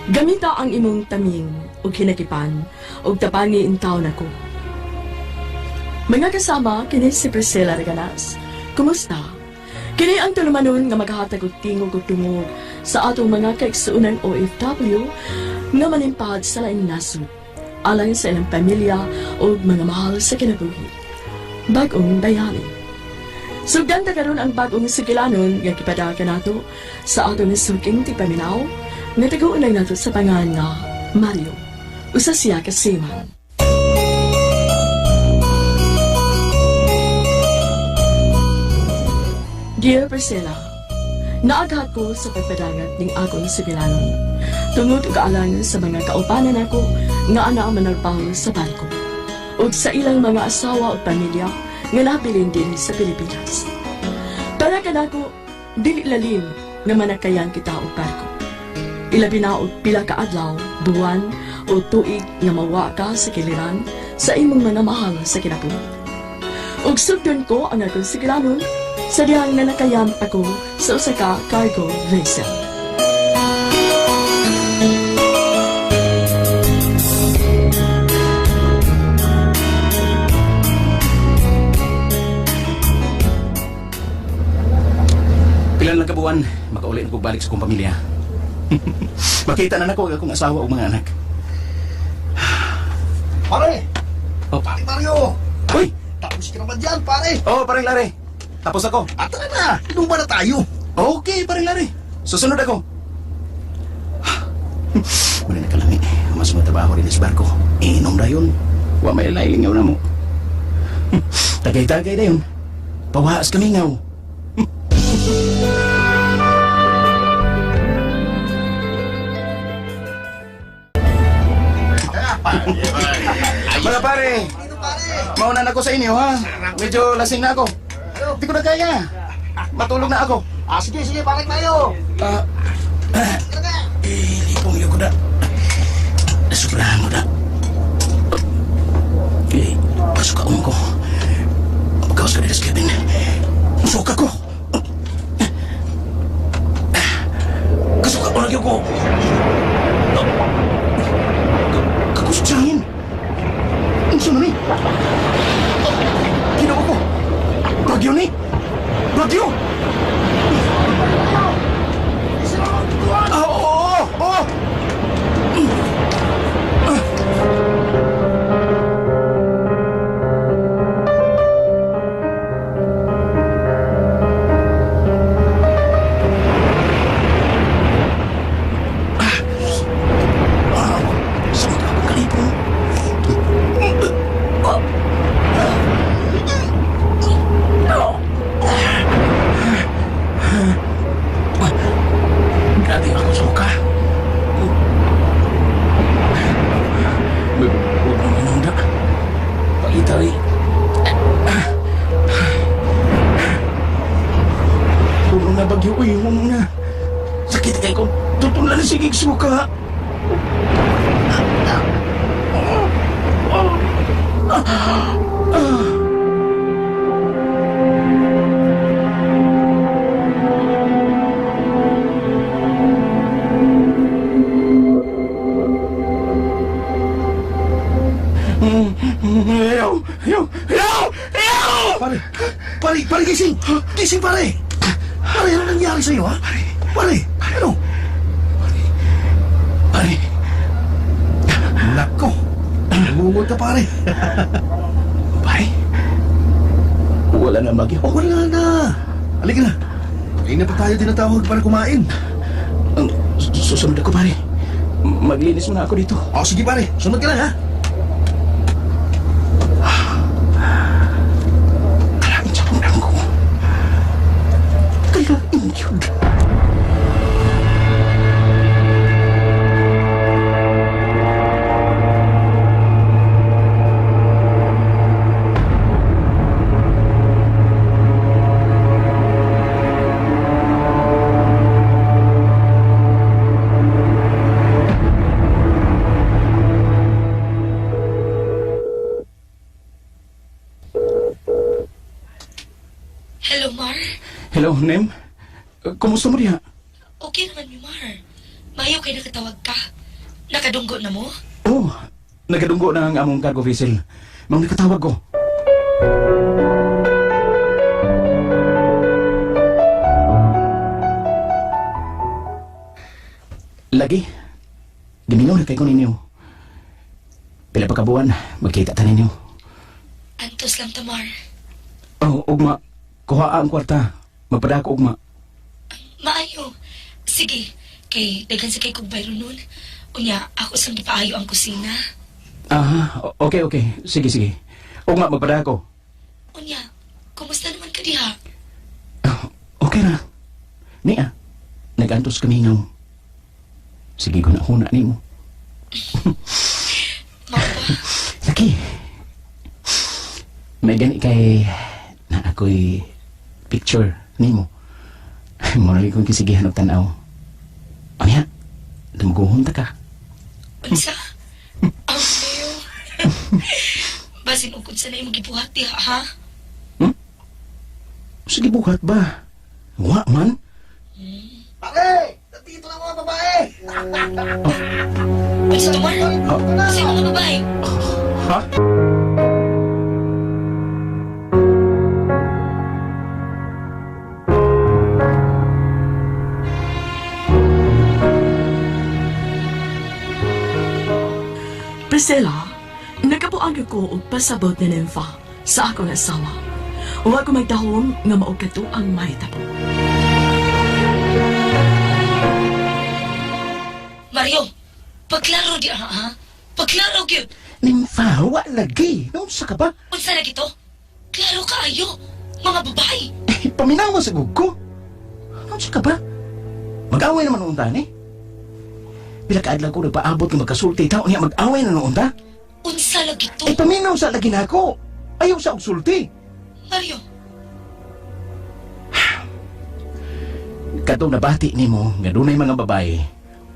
Gamita ang imong taming o kinakipan o tabangi intaw na ko. Mga kasama, kini si Priscilla Reganas. Kumusta? Kini ang tulumanon nga maghahatag og tingog ug tungog sa atong mga kaigsuunan OFW nga manimpad sa laing nasod, alay sa ilang pamilya o mga mahal sa kinabuhi. Bagong bayani. Sugdan ta karon ang bagong sigilanon nga gipadaka nato sa atong suking tipaminaw nga taguunay nato sa pangalan nga Mario. Usa siya ka seaman. Dear Priscilla, naaghat ko sa pagpadagat ning akong sigilanon. Tungod ug alang sa mga kaupanan ako nga ana ang manarpaw sa barko. Ug sa ilang mga asawa ug pamilya nga nabilin din sa Pilipinas. Para kanako, dili lalim nga manakayan kita og barko. Ilabi na og pila ka adlaw, buwan o tuig nga mawa ka sa kiliran sa imong mga mahal sa kinabuhi. Ug sugdon ko ang akong sigilanon sa dihang nanakayan ako sa usa ka cargo vessel. Pilan lang kabuan, makaulit ko balik sa kong pamilya. Makita na nako akong asawa o mga anak. Pare! Oh, Pare Mario! Uy! Tapos ka naman dyan, pare! Oh, parang Lare. Tapos ako. At tara na! Inuman na tayo! Okay, parang Lare. Susunod ako. Wala na kalami. Mas matabaho rin sa barko. Inom na yun. Wa may lailingaw na mo. Tagay-tagay na yun. Pawaas kami ngaw. Mga pare, mauna na ako sa inyo ha. Medyo lasing na ako. Hindi ko na kaya. Matulog na ako. Sige, sige, pare tayo! Lipong yun ko na. Sobrahan mo na. Pasukaon ko. Pagkawas ka nila sa Kevin. Suka ko. Kasuka ko lagi ko. Kakusutsahin. Ang sino ni? Ginawa ko. Bagyo ni. Bagyo. Oo. Sakit ako kalipo. Grabe ako suka. Huwag mo inunda. Pagitari. Huwag mo na bagyo. Uy, huwag mo na. Sakit kayo ko. Tutulan na sigig suka. Pare, gising! Gising, pare! Pare, ano nangyari sa'yo, ha? Pare, ano? Pare. Nako! Namumod ka, pare! Pare. Wala na bagyo. Wala na! Halika na! Hindi na pa tayo tinatawag para kumain. Susunod ako, pare. Maglinis muna ako dito. Sige, pare. Sunod ka lang, ha? Kalain siya kong ko. Kalain yun. Hello, Mar. Hello, Nem. Kumusta mo diha? Okay naman mi, Mar. Mayo kay nakatawag ka. Nakadunggo na mo? Oh, nagadunggo na ang among cargo vessel. Mao nakatawag ko. Lagi, gimingaw na kay ko ninyo. Pila pa kabuan, magkita ta ninyo. Antos lang, Tamar. Oh, ugma, kuha ang kwarta. Magpadako ugma. Maayo. Sige, kay daghan sa kay kong bayro nun. Unya, ako sang gipaayo ang kusina. Okay. Sige. Ugma, magpadako. Unya, kumusta naman ka diha? Okay ra. Nia, nag-antos kami ng... Sige ko na ni mo. Mao ba? Laki. May gani kay na ako'y picture ni mo. Muna kong kisigihan og tanaw. Anya, dumuguhon ta ka. Unsa? Ang sayo. Basin ukod sa na yung gibuhat diha, ha? Sige, buhat ba? Wa man? Pare! Nandito na mga babae! Unsa, Tamar? Kasi mga babae. Ha? Priscilla, nagabuang ko og pasabot ni Nympha sa akong asawa. Huwag ko magdahom nga maog kato ang mahitabo. Mario, paglaro di ha? Paglaro gyud. Nympha, wa lagi. Naunsa ka ba? Unsa na gito? Klaro kaayo. Mga babae. Paminaw mo sa gugko. Naunsa ka ba? Mag-away naman noon ta, ni? Pila kaadlaw ko nagpaabot ng magkasulti. Tao niya mag-away na noon ta. Unsa na gito? Paminaw sa lagi na ako. Ayaw sa og sulti. Mario, Katong nabati nimo nga dunay mga babae.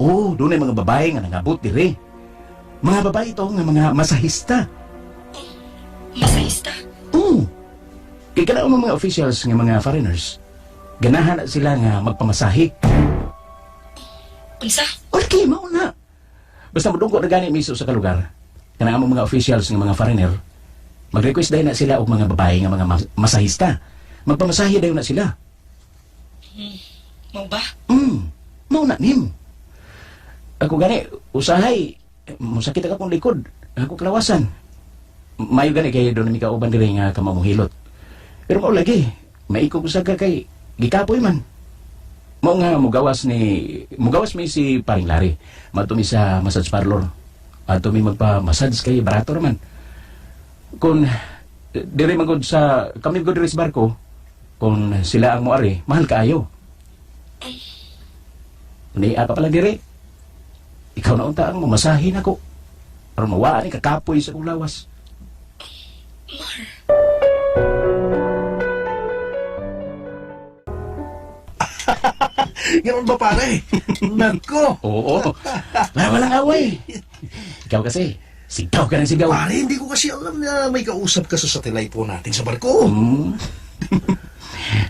Oh, dunay mga babae nga nangabot dire. Mga babae ito nga mga masahista. masahista. Kay kana mga officials nga mga foreigners. Ganahan na sila nga magpamasahe. Unsa? Okay, mao na. Basta modungko na gani miso sa kalugar. Kana among mga officials nga mga foreigner. Mag-request dahil na sila og mga babae nga mga masahista. Magpamasahe dayon na sila. Mau ba? Mao na nim. Ako gani usahay musakit ka pong likod. Ako kalawasan. Mayo gani kay doon mi kauban diri nga kamamuhilot. Pero mao lagi, maikog usag ka kay gikapoy man. Mao nga mugawas mi si Paring Larry. Matumi sa massage parlor. Ato mi magpa-massage kay barato raman. Kung diri magod sa kami gud diri sa barko, kung sila ang moari, mahal kaayo. Ni apa pala diri? Ikaw na unta ang mamasahin ako. Para mawaan ni kakapoy sa kong lawas. Ganun ba, pare? Nagko! Oo. Walang away. Ikaw kasi, sigaw ka ng sigaw. Pare, hindi ko kasi alam na may kausap ka sa satellite po natin sa barko.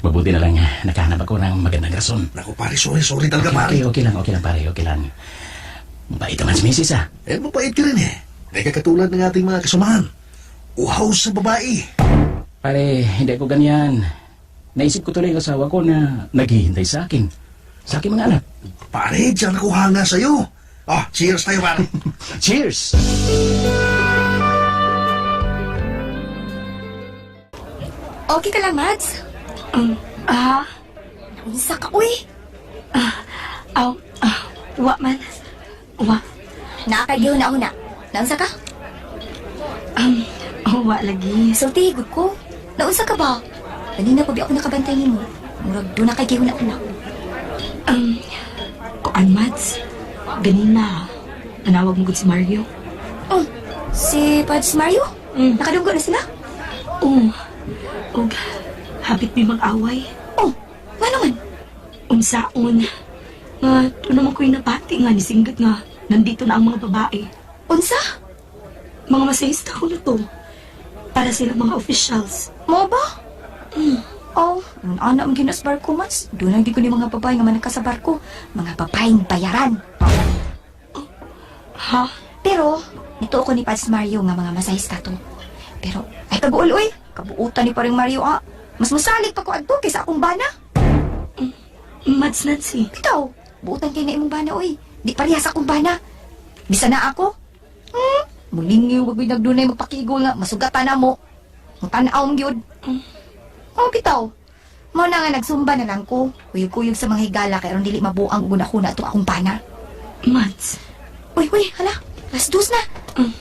Mabuti na lang nakahanap ako ng magandang rason. Naku, pare, sorry talaga, pare. Okay lang pare, okay lang. Mabait naman si Mrs. ah. Mabait ka rin eh. May kakatulad ng ating mga kasamahan. Uhaw sa babae. Pare, hindi ko ganyan. Naisip ko tuloy ang asawa ko na naghihintay sa akin. Sa aking mga anak. Pare, diyan ako hanga sa'yo. Oh, cheers tayo, pare. Cheers! Okay ka lang, Mads? Unsa ka, uy? Wa man. Wa. Nakakagiw na una. Naunsa ka? Wa lagi. Sulti, good ko. Naunsa ka ba? Kanina pa bi ako nakabantay ni mo. Murag doon nakagiw na una. Kuan, Mads. Ganina, nanawag mo gud si Mario. Oh, si Pads Mario? Nakadunggo na sila? Og habit mi mag-away. Oh, nga naman. Unsaon. Nga, ito naman ko'y napati nga nisinggat nga nandito na ang mga babae. Unsa? Mga masahista ko na to. Para sila mga officials. Mo ba? Oh, yung anak ang ginas barko, mas. Doon lang di ko ni mga babae nga manaka sa barko. Mga babaeng bayaran. Ha? Pero, nito ako ni Pads Mario nga mga masahista to. Pero, ay kaguol, oy. Kabuutan ni paring Mario, ah. Mas masalig pa ko adto kaysa akong bana. Mads, Nancy. Ikaw, buutan kayo na imong bana, oy. Di parehas akong bana. Bisa na ako. Mulingiw, wag yung nagdunay magpakigol nga. Masugatan na mo. Matanaw mong yun. Oh, bitaw. Mao na nga nagsumba na lang ko. Kuyog-kuyog sa mga higala kaya ron dili mabuang guna-kuna itong akong bana. Mads. Uy, hala. Las dos na.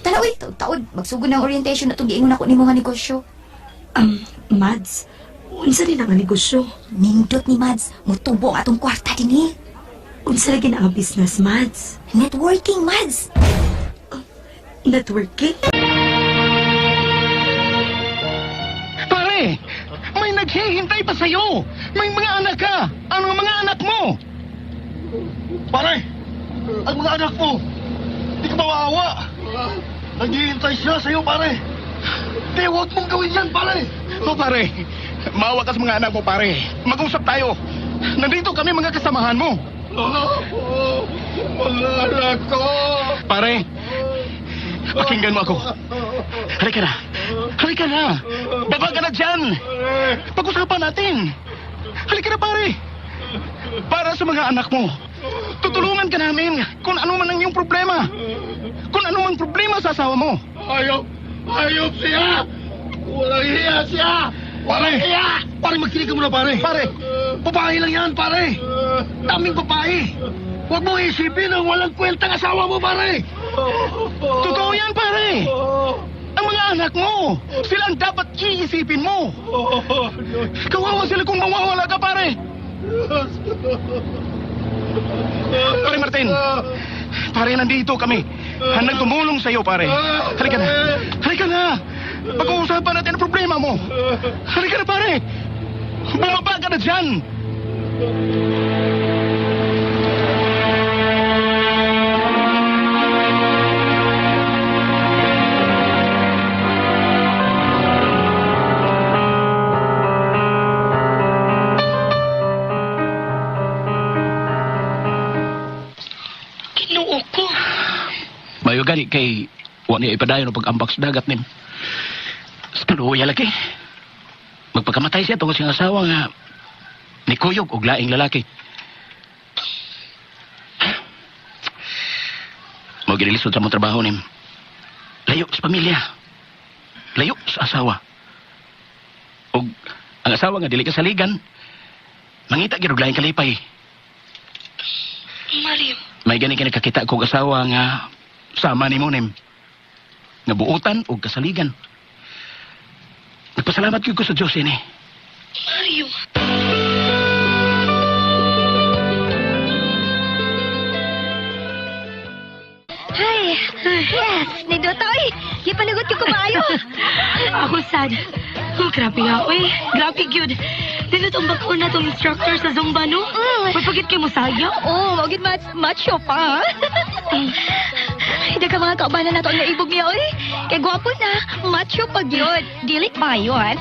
Tala, uy. Taod. Magsugod ng orientation na itong giingon ako ni mga negosyo. Mads. Unsa rin ang negosyo? Nindot ni Mads. Mutubo ang atong kwarta din eh. Unsa lagi na ang business, Mads? Networking, Mads. Networking? Pare, may naghihintay pa sa'yo. May mga anak ka. Ano ang mga anak mo? Pare, ang mga anak mo, di ka mawawa. Naghihintay siya sa'yo, pare. Di, huwag mong gawin yan, pare. O, pare, maawa ka sa mga anak mo, pare. Mag-usap tayo. Nandito kami mga kasamahan mo. Mga anak ko. Pare, pakinggan mo ako. Halika na. Halika na. Baba ka na dyan. Pag-usapan natin. Halika na, pare. Para sa mga anak mo. Tutulungan ka namin kung ano man ang iyong problema. Kung ano man problema sa asawa mo. Ayop siya. Walang hiya siya. Walang hiya. Pare, magkinig ka muna, pare. Pare, babae lang yan, pare. Daming babae. Huwag mo isipin ang walang kwentang asawa mo, pare. Totoo yan, pare. Ang mga anak mo, sila ang dapat iisipin mo. Kawawa sila kung mawawala ka, pare. Pare Martin, pare, nandito kami. Handang tumulong sa'yo, pare. Halika na. Halika na. Pag-uusapan natin ang problema mo. Halika na, pare. Bumaba ka na dyan. Kinuo ko. Mayo gani kay wani ipadayon og pag-ambak sa dagat nim. Sa kaluya lagi. Magpakamatay siya tungod siyang asawa nga nikuyog og laing lalaki. Mo ginilisod sa mong trabaho nim. Layo sa pamilya. Layo sa asawa. Og ang asawa nga dili kasaligan. Mangita gyud og laing kalipay. Mario. May gani ka nakakita kong asawa nga sama ni mo nim. Nga buutan o kasaligan. Nagpasalamat ko sa Diyos ini. Mario. Hi. Yes, nindot oy. Di panagot ko kabayo. Ako sad. Oh, grabe nga ako eh. Grabe yun. Dito itong bakuna itong instructor sa Zumba, no? Magpagit kayo mo sayo? Oh, magid macho pa. Hindi ka mga kabanan na ito ang naibog niya, oy. Kaya gwapo na, macho pag yun. Dilit ba yun?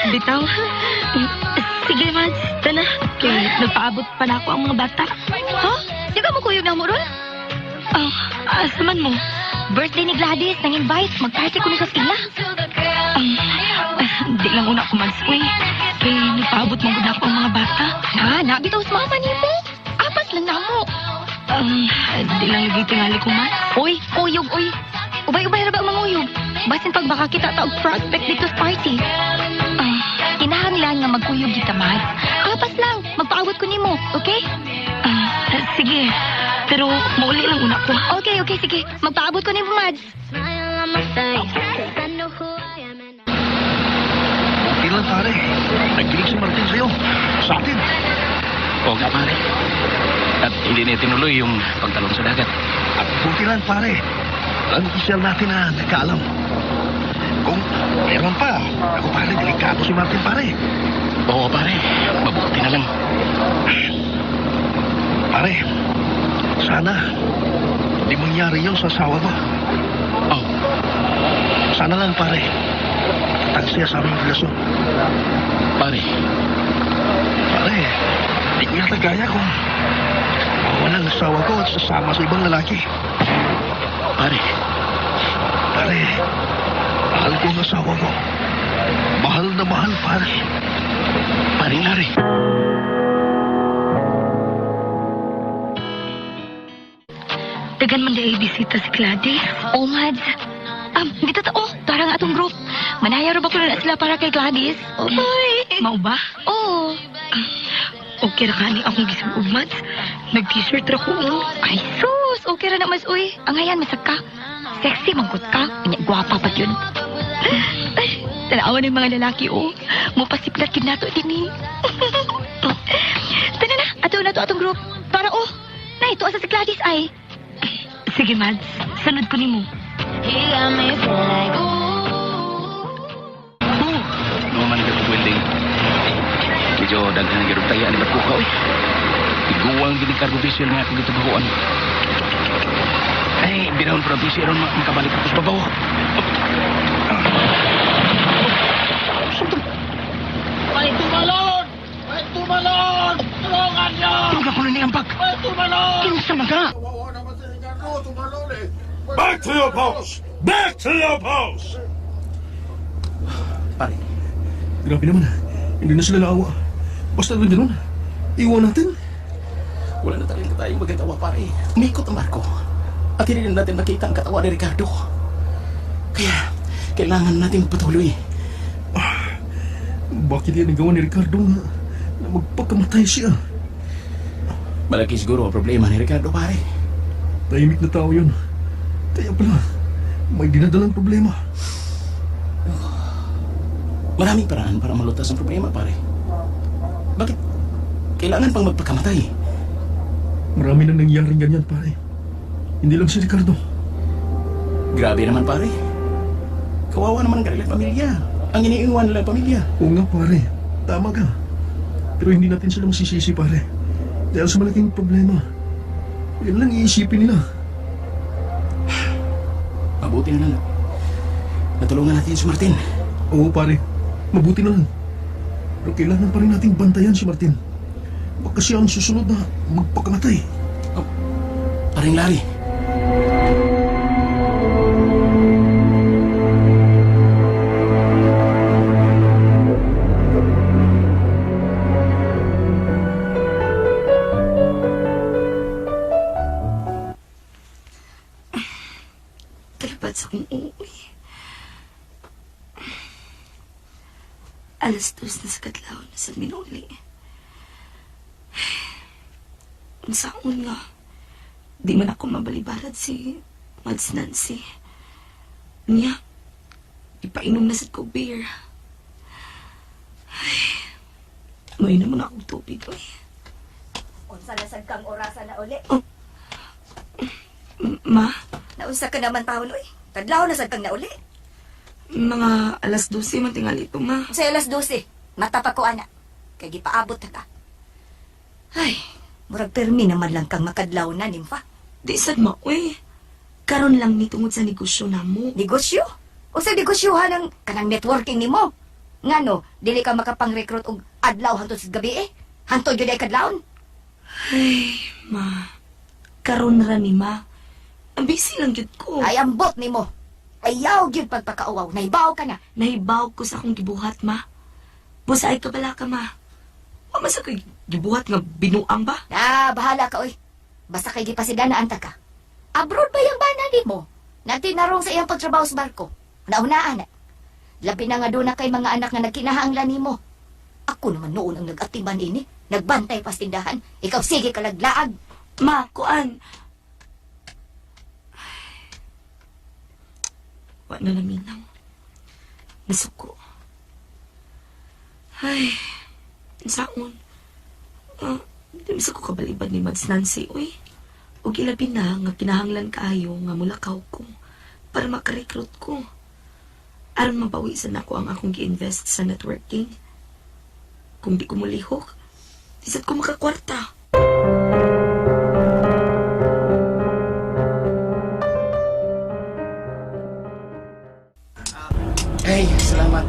Bitaw. Sige, Mads. Tana. Kaya nagpaabot pa na ako ang mga bata. Ha? Di ka makuyog na mo ron? Asaman mo? Birthday ni Gladys, nang-invite. Mag-party ko na sa sila. Di lang una ko, Mads. Uy, kaya nagpaabot mong gud ako ang mga bata. Ha? Nabitaw sa mama ni mo. Apas lang na mo. Di lang lagi tingali ko, Mads. Uy, kuyog, uy. Ubay-ubay ra ba ang mga uyog? Basin pag baka kita taog prospect dito sa party. Kinahanglan nga magkuyog kita, Mads. Apas lang, magpaabot ko nimo, okay? Sige. Pero mauli lang una ko. Okay, sige. Magpaabot ko nimo, Mads. Ilan, pare? Nagkilig si Martin sa'yo. Sa atin. Oo nga pare. At hindi na tinuloy yung pagtalon sa dagat. At buti lang, pare. Ang opisyal natin na nagkaalam. Kung meron pa, ako pare, delikado si Martin, pare. Oo pare, mabuti na lang. Pare, sana hindi mangyari yun sa asawa mo. Oh, Sana lang, pare. importansya sa aming relasyon. Pare, Pare, di ko yata kaya kung mawalan ang asawa ko at sasama sa ibang lalaki. pare, Pare, mahal ko ang asawa ko. Mahal na mahal, pare. paring Larry. Dagan man day bisita si Gladys. Oh, Mads. Di totoo. Tarang atong group. Manaya ro ba ko na sila para kay Gladys? Oy. Mau ba? Oh. Okay ra kani akong gisugod, Mads. Nag-t-shirt ra ko. Ay, sus. Okay ra na, Mads. Uy. Ang ayan, masag ka. Sexy, mangkot ka. Kanya, gwapa pa yun. Talawan ng mga lalaki, oh. Mupasiplat yun nato din, eh. Tana na. Ato na to atong group. Para, oh. Na, ito asa si Gladys, ay. Sige, Mads. Sunod ko nimo. Naman ka welding. Medyo daghan ng girong tayaan ni Marco ka, oy. Iguwang ginikargo visual nga akong dito bahuan. Ay, binahon para visual ron makabalik ako sa babaw. May tumalon! May tumalon! Tulungan niyo! Tulog ako na niyambag. May tumalon! Kinsa maga? Kawawa naman si Ricardo, tumalon eh! Back to your post! Back to your post! Pare, Grabe naman. Hindi na sila naawa. Basta rin ganun. Iwan natin. Wala na talaga tayong magkatawa, pare. Umikot ang barko. At hindi na natin nakita ang katawa ni Ricardo. Kaya, kailangan natin magpatuloy. Bakit yan nagawa ni Ricardo na magpagkamatay siya? Malaki siguro ang problema ni Ricardo, pare. Tahimik na tao yun. Kaya pala, may dinadalang problema. Maraming paraan para malutas ang problema, pare. Bakit kailangan pang magpakamatay? Marami na nangyaring ganyan, pare. Hindi lang si Ricardo. Grabe naman, pare. Kawawa naman ang kanilang pamilya. Ang iniiwan nilang pamilya. Oo nga, pare. Tama ka. Pero hindi natin sila masisisi, pare. Dahil sa malaking problema. Yan lang iisipin nila. Mabuti na lang. Natulungan natin si Martin. Oo, pare. Mabuti na lang. Pero kailangan pa rin nating bantayan si Martin. Baka siya ang susunod na magpakamatay. Paring Larry. Talabat sa kong uuwi. Alas 2 na sa kadlaw na sa minuli. Ang saon nga, di man ako mabalibarad si Mads Nancy. Niya, ipainom na sa ko beer. Ay, may naman akong tubig, oy. Unsa na sad kang orasan na uli? Ma, Naunsa ka naman taon, uy. Kadlaw na sad kang na uli. mga alas 12 man tingali ito, ma. Sa alas 12, mata pa ko, anak. Kaya gipaabot na ka. Ay, murag permi naman lang kang makadlaw na, nimfa. Di sad ma, uy. Karon lang ni tungod sa negosyo na mo. Negosyo? O sa negosyohan ng kanang networking ni mo? Nga no, dili ka makapang-recruit og adlaw hantod sa gabi eh. Hantod yun ay kadlawon. Ay, ma. Karon ra ni ma. Ang busy lang gyud ko. Ay, ambot ni mo. Ayaw gyud pagpakauwaw. Naibaw ka na. Nahibaw ko sa akong gibuhat, ma. Busay ka bala ka, ma. Masa kay gibuhat nga binuang ba? Ah, bahala ka, oy. Basta kay gipasiganaan ta ka. Abroad ba yung bana ni mo? Natinarong sa iyang pagtrabaho sa barko. Naunaan na. Labi na nga doon na kay mga anak na nagkinahanglan ni mo. Ako naman noon ang nag-atiman ini. Nagbantay pas tindahan. Ikaw sige ka laglaag. Ma, kuan. Wa na naminaw. Nasuko. Ay, saon. Di misa ko kabalibad ni Mads Nancy, uy. O ilabi na nga kinahanglan kaayo nga mulakaw ko para makarecruit ko. Aron mabawisan ako ang akong gi-invest sa networking. Kung di ko mulihok, di sad ko makakwarta. Ay, salamat.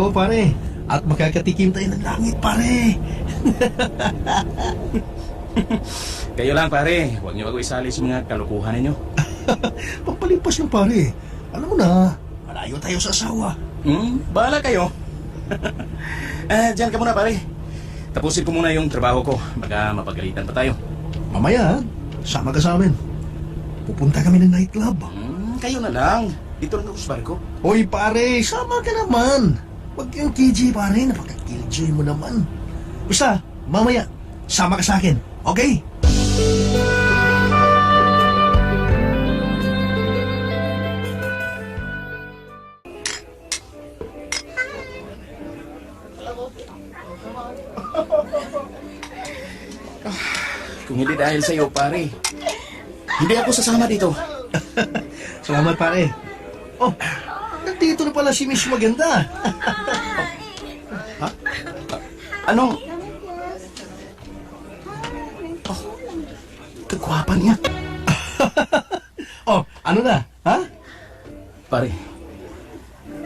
Oo, pare. At makakatikim tayo ng langit, pare. Kayo lang, pare. Huwag niyo ako isali sa mga kalukuhan ninyo. Pampalipas lang, pare. Alam mo na, malayo tayo sa asawa. Bahala kayo. Diyan ka muna, pare. Tapusin ko muna yung trabaho ko. Baka mapagalitan pa tayo. Mamaya, sama ka sa amin. Pupunta kami ng nightclub. Kayo na lang. Dito lang ako sa barko. Hoy, pare, sama ka naman. Huwag kang KJ, pare. Napaka-KJ mo naman. Basta, mamaya, sama ka sa akin. Okay? Kung hindi dahil sa iyo, pare, hindi ako sasama dito. Salamat, pare. Oh, nandito na pala si Miss Maganda. Anong... Oh, kagwapan niya. Oh, ano na? Ha? Pare,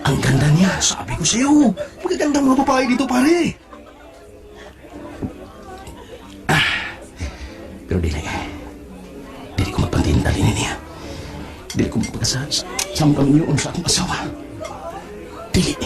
ang ganda niya. Sabi ko sa'yo, magagandang mga babae dito, pare. Pero dili ko magpantintali niya. Dili ko magpagkasama kami yun sa akong asawa. Dili.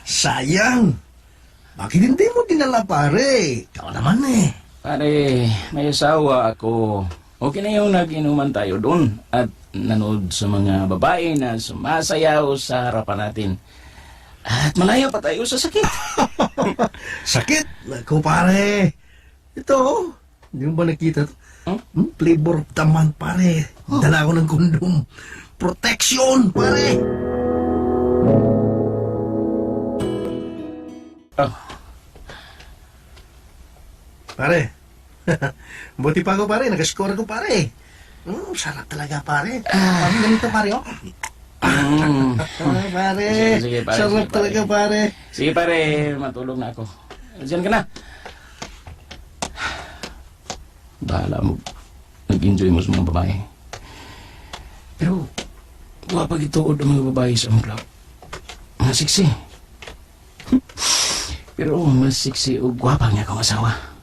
Sayang. Bakit hindi mo dinala, pare? Ikaw naman eh. Pare, may asawa ako. Okay na yung nag-inuman tayo doon at nanood sa mga babae na sumasayaw sa harapan natin. At malayo pa tayo sa sakit. Sakit? Naku, pare. Ito, oh. Hindi mo ba nakita to? Flavor of the month, pare. Dala ko ng kondom. Protection, pare. Oh, Pare. Buti pa ako, pare. Nag-score ako, pare. Sarap talaga, pare. Ang ganito, pare, oh. Pare. Sige, pare. Sarap Sige, pare. talaga, pare. sige pare, matulog na ako. Diyan ka na. Bahala mo. Nag-enjoy mo sa mga babae. Pero, wapag ituod ang mga babae sa among club. Mga siksi. Pero mas siksi o gwapa niya akong asawa.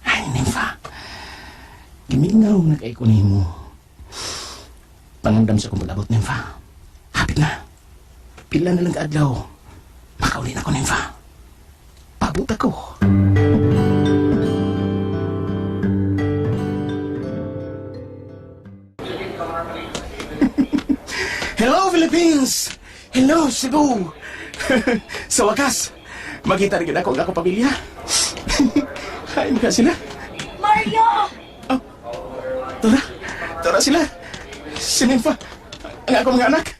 Ay, Nympha. Gimingaw na kay kunin mo. Pangandam sa kong pag-abot, Nympha. Hapit na. Pila na lang kaadlaw. Makauli na ko, Nympha. Pabot ako. Hello, Philippines! Hello, Cebu! Sa wakas, makita rin ako ng ako pamilya. Ay, mukha sila. Mario! Oh, Tora sila. Si Nympha, ang ako mga anak.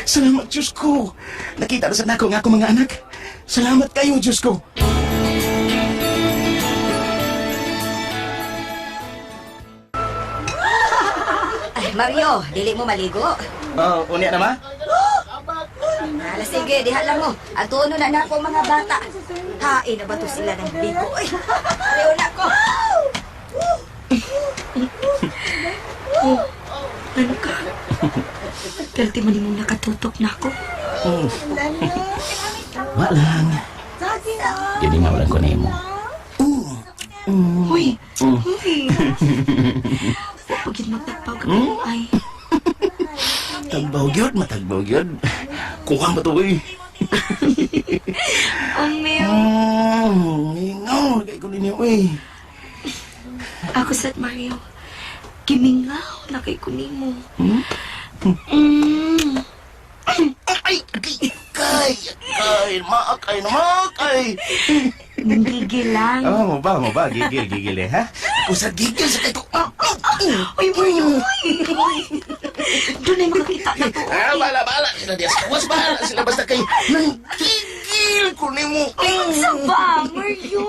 Salamat, Diyos ko. Nakita na sa nako ang ako mga anak. Salamat kayo, Diyos ko. Ay, Mario, dili mo maligo. Oh, unya na ma? Hala, sige, diha lang mo. At tuno na na ako mga bata. Hain na ba to sila ng ligo? Ay, ayaw na ko. Ano ka? Galti mo ni mong nakatutok na ako. Walang. Giningaw lang ko na mo. Uy! Uy! Pagid magtagpaw ka mo ay. Tagbaw gyud, matagbaw gyud. Kuha ba to eh? Ang mew. Ingaw, kay ko ninyo eh. Ako sad Mario. Kimingaw na kay kunimo. Ay, maakay na maakay. Nanggigil lang. Oh, mo ba? Gigil eh, ha? Usad gigil sa kaito. Uy, Mario! Uy! Doon ay makakita na to. Bala. Sila diya sa kawas, bahala sila basta kay nanggigil ko ni mo. Ay, magsaba, Mario!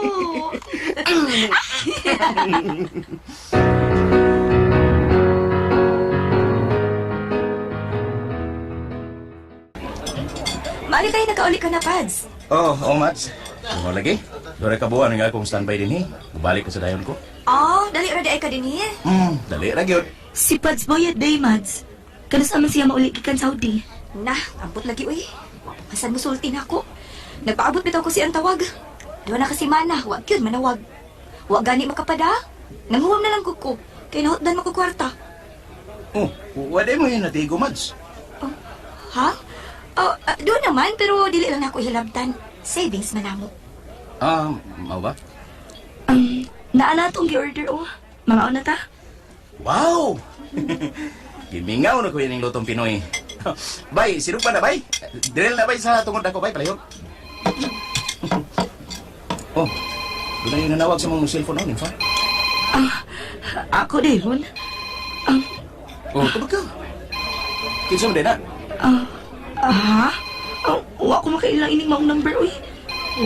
Maali kayo nakauli ka na, Pads. Oh, Mads. Mo lagi. Dore ka buwan nga akong standby din Balik ko sa dayon ko. Oh, dali ra ay ka din eh. Dali ra gyud. Si Pads Boyet day, Mads. Kanasaman siya mauli gikan Saudi. Nah, ambot lagi, uy. Masan mo sulti na ako. Nagpaabot bitaw ko si ang tawag. Doon na kasi mana, wag yun, manawag. Wag gani makapada. Nanguham na lang ko. Kaya nahotdan mo ko kwarta. Oh, wala mo yun natigo, Mads. Ha? Doon naman, pero dili lang ako hilabtan. Savings man namo. Mao ba? Naana tong gi-order, oh. Mga una ta? Wow! Gimingaw na ko yun yung lutong Pinoy. Bay, sirup pa na, bay? Drill na, bay, sa tungod ako, bay, palayog. Oh, doon na yung nanawag sa mong cellphone na, Nympha. Ako din, Ron. Oh, tubag ka. Kinsa mo din, ha? Ha? Wa ko makailang ining maong number, uy.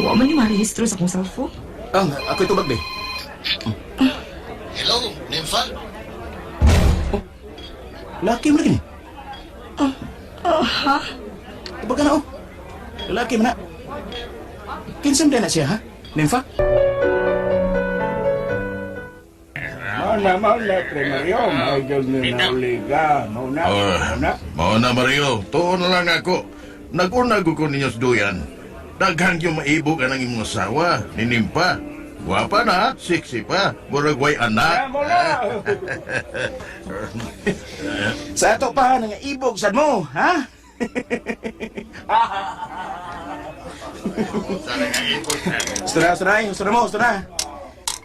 Wa man ni marehistro sa akong cellphone. Ako'y tubag, bay. Hello, Nympha? Laki mo na gini. Ha? Tubag ka na, oh. Laki mo na. Kinsa mo din na siya, ha? Nympha? Mauna, Mario. May gawin na uliga. Mauna. Mauna, Mario. Tuon na lang ako. Nag-unag ko ninyo sa duyan. Daghang yung maibo ka ng imong asawa, ninimpa. Guwapa na, sexy pa, buragway anak. Sa ato pa, nang ibog sad mo, ha? Gusto na.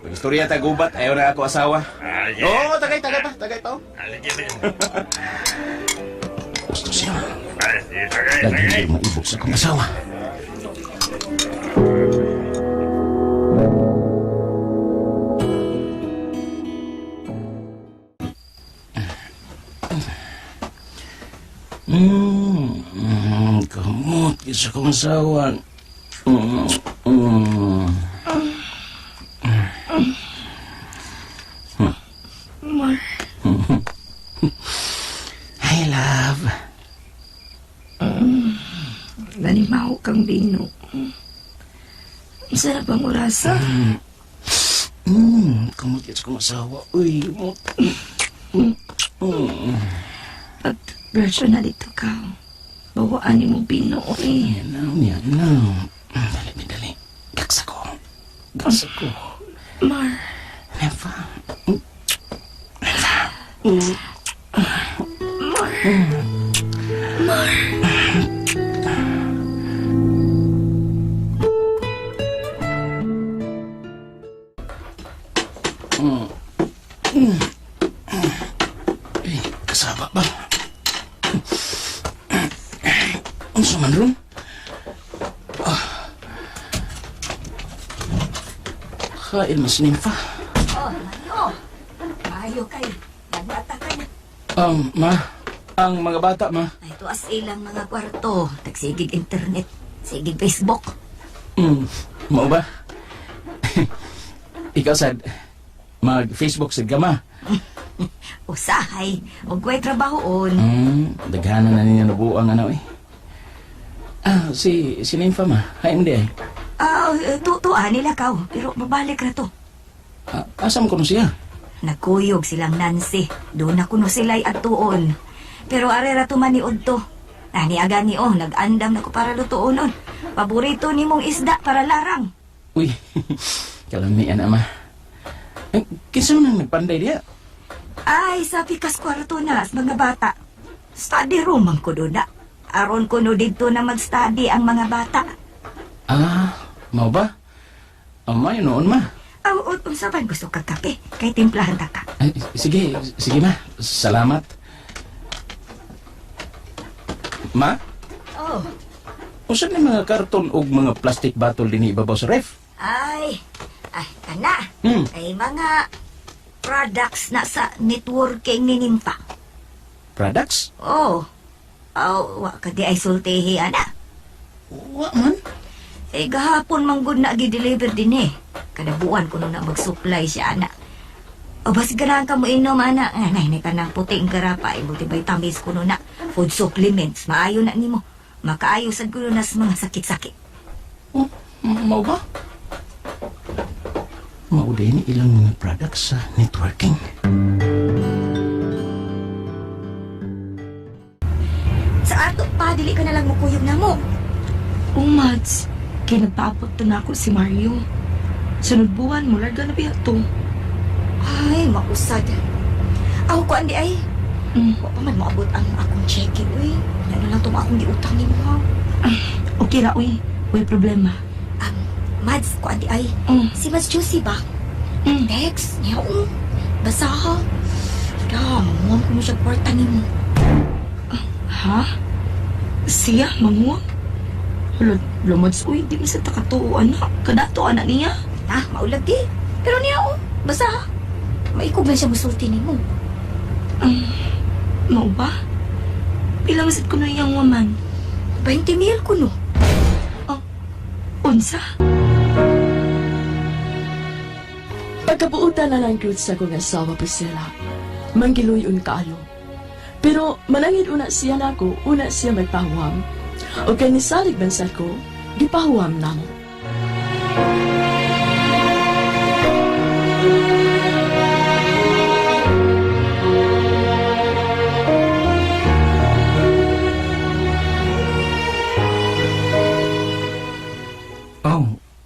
Pag-istorya tagubat, ayaw na ako asawa. Oo, tagay pa. Gusto siya. Lagi yung maibog sa kong asawa. Kamot, isa kong asawa. Mar. Hi, love. Nanimaw kang bino. Isa na bang orasa? Kamot, isa kong asawa. Uy, kamot. At version na dito ka. Bawaan mo bino, eh. Yan now. Dali. Gaksa ko. Mar. Never. Mar. Kasama ba? Ano sa man ron? Kain mas Nympha. Maayo kayo. Nagbata ka na. Ma, ang mga bata, ma. Ay, ito as ilang mga kwarto. Tagsigig internet. Sigig Facebook. Mao ba? Ikaw sad, mag-Facebook sad ka, ma. Usahay. Huwag ko'y trabahoon. Daghanan na ninyo nabuang ano eh. Si Nympha, ma. Hay hindi eh. Tutuan nila ka. Pero babalik na to. Asam ko no siya? Nagkuyog silang Nancy. Doon na kuno sila'y atuon. Pero arera tumaniod to. Naniaga ni nag-andam na ko para lutuonon. Paborito ni mong isda para larang. Uy, kalamian ama. Kinsa man nagpanday diya? Ay, sa pikas kwarto na sa mga bata. Study room ang ko doon na. Aron ko no dito na mag-study ang mga bata. Mau ba? Ama, yun noon, ma. Unsaban gusto ka kape? Kay timplahan ta ka. Ay, sige, ma. Salamat. Ma? Oh. Usan ni mga karton o mga plastic bottle din ibabaw sa ref? Ay, kana. Hmm. Ay, mga products na sa networking ni Nympha. Products? Wa ka di ay sultihi, ana. Wa man. Gahapon manggod na gi-deliver din eh. Kanabuan ko na mag-supply siya, ana. Bas ganahan ka mo inom, ana. Nay ka ng puting garapa. Buti vitamins ko na. Food supplements. Maayo na nimo. Makaayusan ko na sa mga sakit-sakit. Oh, mau ba? Mau din ilang mga products sa networking. Sa ato pa, dili ka na lang mukuyog na mo. Mads, kay nagpaabot na ako si Mario. Sunod buwan mo, larga na biya to. Ay, mausad. Ako ko, andi ay. Wa pa man maabot ang akong checking, uy. Ano lang itong akong giutang ni mo, ha? Okay ra, uy. Uy, problema. Mads, ko, andi ay. Si Mads Juicy ba? Text niya, basa ha. Mamuhan ko mo siya kwarta ni mo. Ha? Siya, manguwang? Hala, Mads, uy, di sa takatuo, anak. Kadato, anak niya. Ha, maulag di. Pero niya, basa ha. Maikog lang siya musulti ni mo. Mau ba? Pilang masid ko na iyang waman. 20 mil ko, no? Unsa? Pagkabuutan na lang good sa kong asawa Priscilla. Manggiluyon kaayo. Pero manangin una siya nako, una siya magpahuwam. O kay nisalig bansad ko, gipahuwam namo.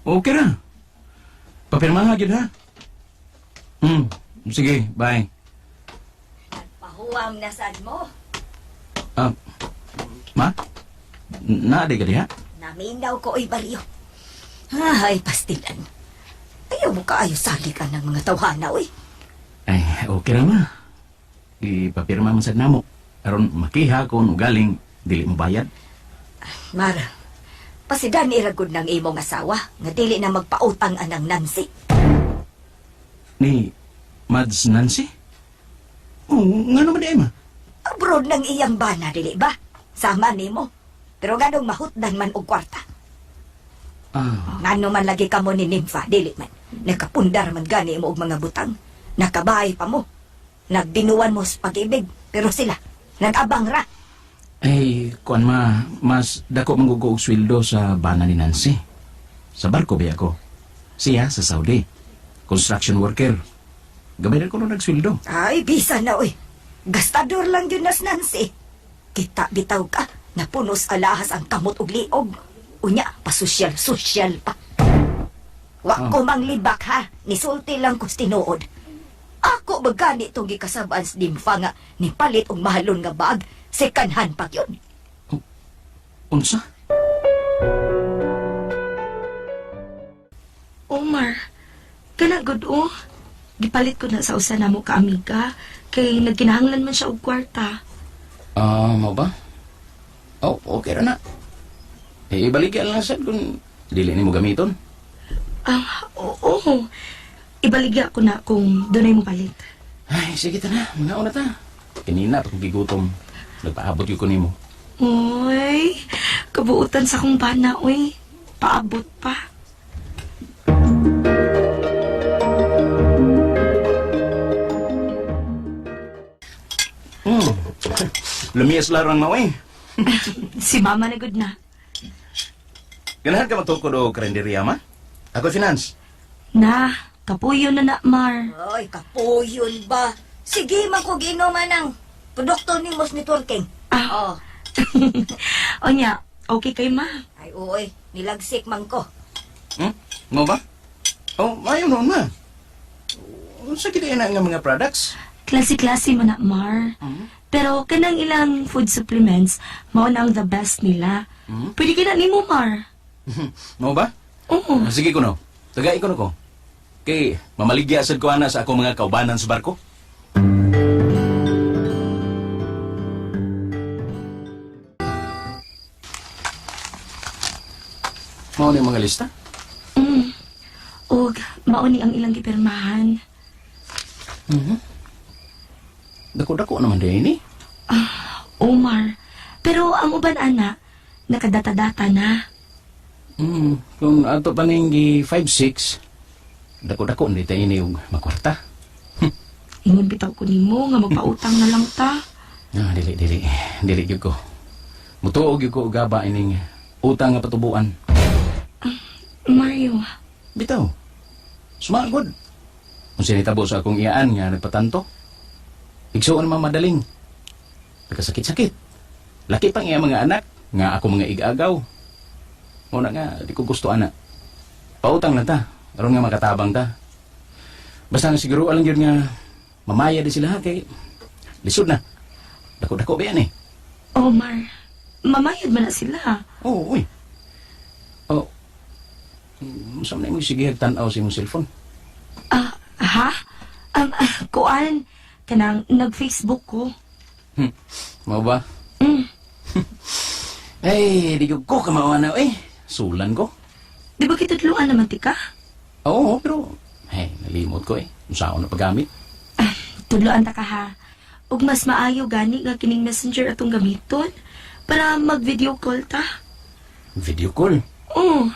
Okay ra. Papirmaha gid ha. Sige, bye. Pahuwam na sad mo. Ma? Naade ka diha? Naminaw ko, oy, Baryo. Ay, pastilan. Ayaw mo ka, ayaw salikan ng mga tawhana, oy. Ay, okay ra ma. Ipapirma man sad namo. Aron makiha kung galing dili mo bayad. Mara, pasidan iragod ng imong asawa nga dili na magpautang anang Nancy. Ni Mads Nancy? Oh, nga naman di ma. Abroad ng iyang bana, dili ba? Sama nimo. Pero ganong mahutdan man og kwarta. Ngano man lagi ka mo ni Nympha, dili man. Nakapundar man gani mo og mga butang. Nakabahay pa mo. Nagdinuan mo sa pag-ibig. Pero sila, nag-abang ra. Ay, kuan ma, mas dako mangugo og sweldo sa bana ni Nancy. Sa barko ba ako? Siya sa Saudi. Construction worker. Gabay na ko nung nagsweldo. Ay, bisa na, oy. Gastador lang yun nas Nancy. Kita bitaw ka, napunos alahas ang kamot og liog. Unya, pasosyal-sosyal pa. Wa ko mang libak, ha. Nisulti lang ko tinuod. Ako bagani itong gikasabaan sa Nympha nga ni palit og mahalon nga bag. Second hand pa yun. Unsa? Omar, kanagod gipalit ko na sa usa na mo ka-amiga kay nagkinahanglan man siya og kwarta. Mo ba? Oh, okay ra na. Ibaligyan lang sad kung dili ni mo gamiton. Oo. Ibaligya ko na kung dunay mo palit. Ay, sige ta na. Muna ta. Kanina pa kong gigutom. Nagpaabot ko nimo. Uy, kabuutan sa kong bana, uy. Paabot pa. Lumias larang mo eh. Si mama na good na. Ganahan ka matukod o karinderya ma? Ako finance. Na, kapuyo na Mar. Ay, kapuyon ba? Sige, makuginuman ng produkto ni Mos Networking. Onya, okay kay ma. Ay, uy, nilagsik man ko. Mo ba? Oh, ayaw noon ma. Sa kita na nga mga products? Klase-klase man na Mar. Pero kanang ilang food supplements, mao na ang the best nila. Pwede ka na ni mo, Mar. Mo ba? Oo. Sige ko no. Tagay ko no ko. Kay, mamaligya sad ko ana sa akong mga kaubanan sa barko. Mao ni mga lista? Og, mauni ang ilang gipirmahan. Dako-dako naman din ini. Omar. Pero ang uban ana, nakadata-data na. Kung ato pa ning gi 5-6, dako-dako hindi tayo ini yung makwarta. Ingon bitaw ko nimo nga magpautang na lang ta. Dili gyud ko. Mutuog yung ko ugaba ining utang nga patubuan. Mario, Bitaw. Sumagod. Kung sinitabo sa akong iyaan nga nagpatanto. Igsuon naman madaling. Nagkasakit-sakit. Laki pang iya mga anak nga ako mga igagaw. Muna nga, di ko gusto anak. Pautang lang ta. Aron nga makatabang ta. Basta nga siguro alam yun nga mamaya di sila kay lisod na. Dako-dako ba yan eh? Omar, mamayad ba na sila? Oo, uy. Oh. Saan na mo sige tanaw sa imong cellphone? Ha? Kuan, kanang nag-Facebook ko. Mau ba? Mm. Ay, di ko kamawa na eh. Sulan ko. Di ba kita tuluan naman tika? Oo, pero nalimot ko eh. Saan na paggamit? Tuluan ta ka ha. Ug mas maayo gani nga kining messenger atong gamiton para mag-video call ta. Video call? Oo.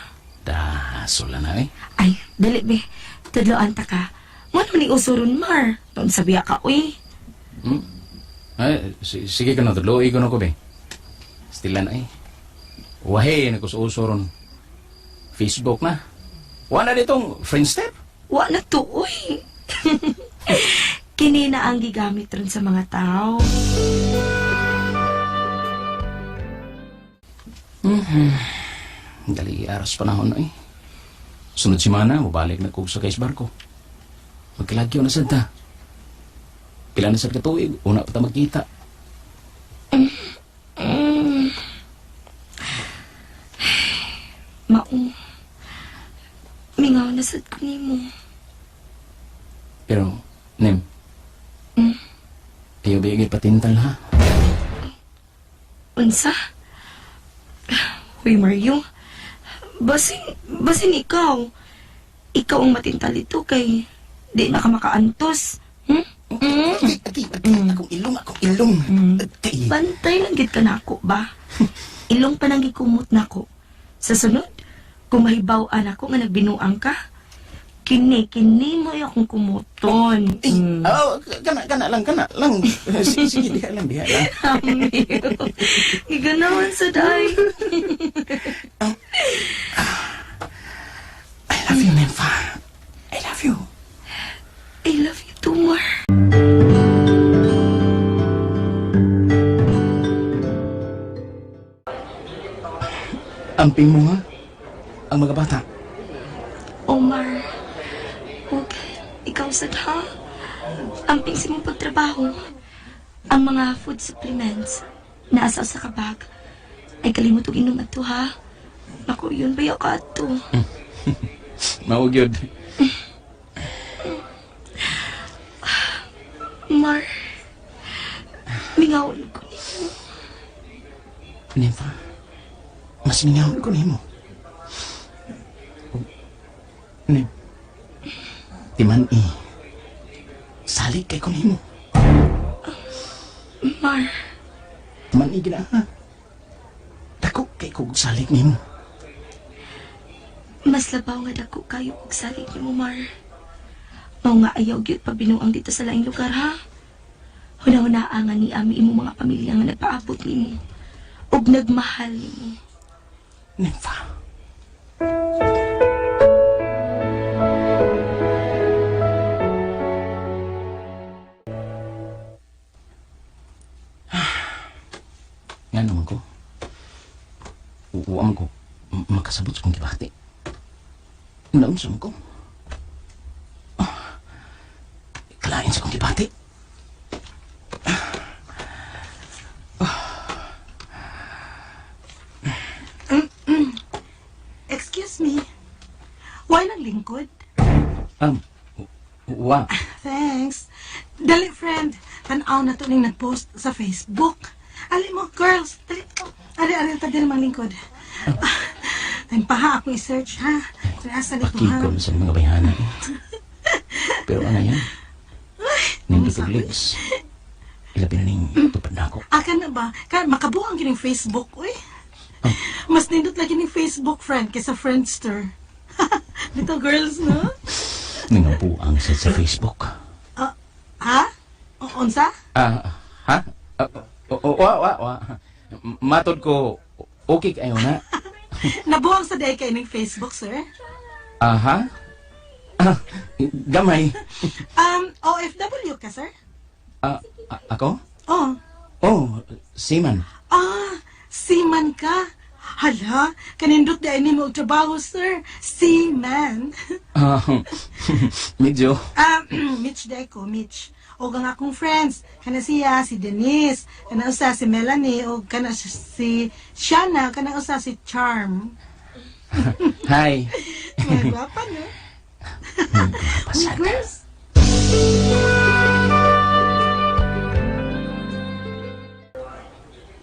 Sulan na eh. Ay, dali be. Tuluan ta ka. Wala ni usuron Mar. Doon sabiya ka, uy. Ay, sige ka na, tuloy ko na ko be. Stilan ay. Wahe, nagkususuron. Facebook na. Wala ditong Friendster? Wala to, uy. Kini na ang gigamit ron sa mga tao. Dali aras panahon na eh. Sunod si Mana, mabalik na kog sa kais barko. Magkilagyo na sad ta. Pila na sad ka tuig, una pa ta magkita. Mingaw na sad ko nimo. Pero, Nem, ayaw bigay patintal ha. Unsa? Uy, Mario. Basin ikaw. Ikaw ang matintal ito kay di na ka makaantos. Akong ilong. Bantay lang gid ka nako ba? Ilong pa nang gikumot nako. Sa sunod, kung mahibaw-an ako nga nagbinuang ka, kini mo akong kumuton. Kana lang. Sige, diha lang. Amiyo. Iganawan sa day. I love you, Nympha. I love you. I love you too, Mar. Amping mo ha, ang mga bata. Omar, huwag ikaw sad ha. Amping sa mong pagtrabaho. Ang mga food supplements na asa sa kabag ay kalimot og inom ato ha. Naku, yun ba ka ato? Maugyod. Mar, mingawon ko nimo. Nympha, mas ningawin ko nimo. Nem, timan salig kay ko nimo. Mar, Timan gina ha. Dako kay ko salig nimo. mas labaw nga dako kayo og salig nimo, Mar. Mao nga ayaw gyud pabinuang dito sa laing lugar ha. Hunahunaa nga ni ami imo mga pamilya nga nagpaabot nimo ug nagmahal nimo. Nympha. Nga naman ko. Uwam ko. Makasabot sa kong gibati. Naunsa mo ko. Kalain sa kong gibati. Excuse me. Why nang lingkod? Wa. Thanks. Dali, friend. Tanaw na to ning nag-post sa Facebook. Ali mo, girls. Dali. Ari ta din mang lingkod. Paha ako i-search, ha? Asa dito, ha? Pakikol sa mga bayana. Pero ano yan? Ning itugligs. Ilabi na ning tupad ko. Akan na ba? Kan makabuang gining Facebook, uy. Mas nindot lagi ning Facebook friend kaysa Friendster. Dito, girls, no? Nangabuang sa Facebook. Ha? Unsa? Ha? Wa. matod ko, okay kayo na. Nabuang sa day kay ning Facebook, sir. Aha? Ah, gamay. OFW ka, sir? Ako? Oh. Oh, seaman. Seaman ka? Hala, kanindot di ni mo og trabaho, sir. Seaman. Medyo. Mitch day ko, Mitch. O ang akong friends, kana siya, si Denise, kana usa si Melanie, o kana si Shana, kana usa si Charm. Hi. Mga gwapa, no? Pasada. Girls.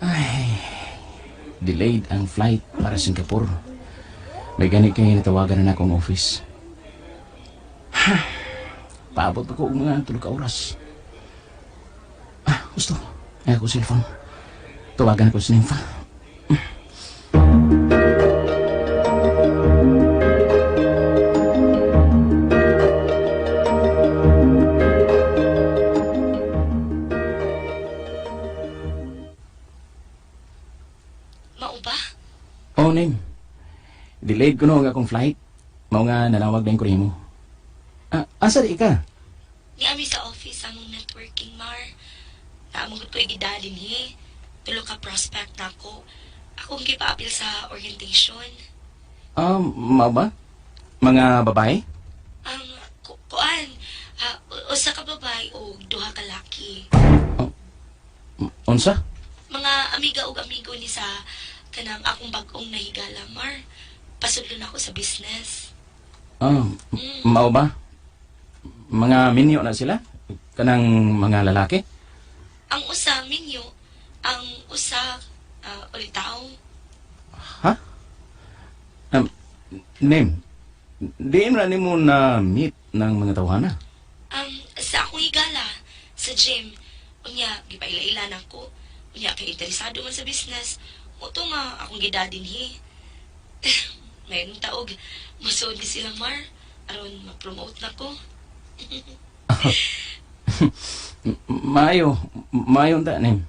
Ay, delayed ang flight para Singapore. May gani kayo natawagan na akong office. Paabot ako mga 3 ka oras. Gusto. Ay ako cellphone. Tawagan ako si Nympha. Mao ba? Oh, Nim. Delayed ko no ang akong flight. Mao nga nanawag na yung kurimo. Asa di ka? Ni ami sa office among networking, Mar. Naamong ko igidalin ni. Tulo ka prospect na ako. Akong gipa-appeal sa orientation. Mao ba? Mga babae? Kuan, usa ka babay o duha ka laki. Unsa? Mga amiga ug amigo ni sa kanang akong bag-ong nahigala, Mar. Pasudlo na ako sa business. Mao ba? Mga minyo na sila? Kanang mga lalaki? Ang usa minyo, ang usa ulitaw. Ha? Nim, diin na mo na meet ng mga tawhana? Sa akong higala, sa gym, unya, gipaila-ila na ko. Unya, kay interesado man sa business. Muto nga, akong gidadin hi. Mayroong taog, masuod ni sila, Mar. Aron, mag-promote na ko. Mayo ta, Nim.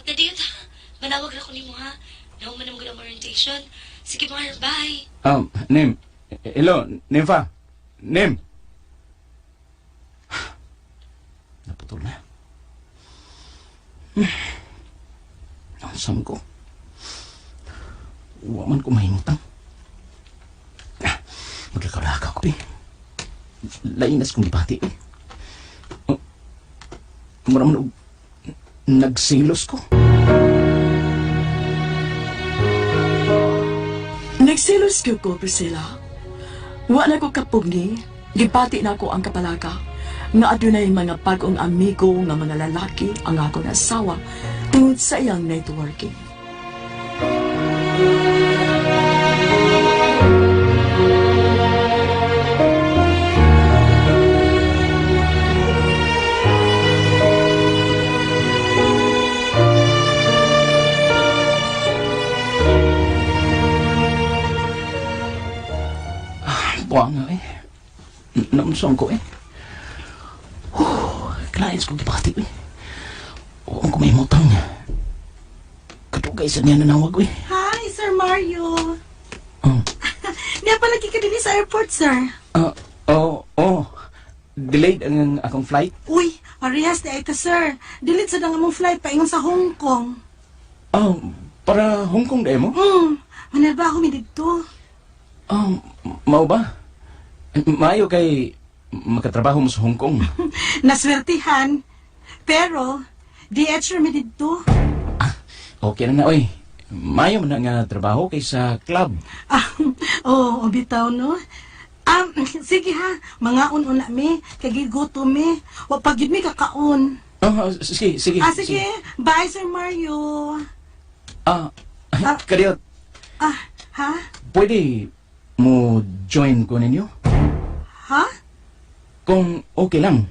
Kadiyot ha, manawag na ko ni mo ha. Nauman naman ang orientation. Sige, Mar, bye. Nim. Hello, Nympha. Nim. Naputol na. Ang sam ko. Huwag man ko mahintang. Magkakalaka ko, eh. Lainas kong ipati, eh. Maraman nagsilos ko. Nagsilos ko, Priscilla. Wa na ko kapugni, gipati na ko ang kapalaka. Nga adunay mga bagong amigo nga mga lalaki ang ako na asawa tungod sa iyang networking. Buwang nga, eh. Namunsong ko, eh. Clients ko gipati, eh. Huwag ko may mutang. Katugay sa niya nanawag, eh. Hi, Sir Mario. Niya pala ka din sa airport, sir. Delayed ang akong flight. Uy, parehas na ito, sir. Dilit sa nang among flight paingon sa Hong Kong. Para Hong Kong demo? Manarbaho mi dito. Mau ba? Maayo kay makatrabaho mo sa Hong Kong. Naswertihan. Pero, DH mi dito. Okay na, oy. Maayo man na nga trabaho kay sa club. Bitaw, no? Sige ha, mga una mi, kagiguto mi. Wag pagid mi kakaon. Sige. Sige. Bye, Sir Mario. Kadiyot. Ha? Pwede mo join ko ninyo? Ha? Kung okay lang.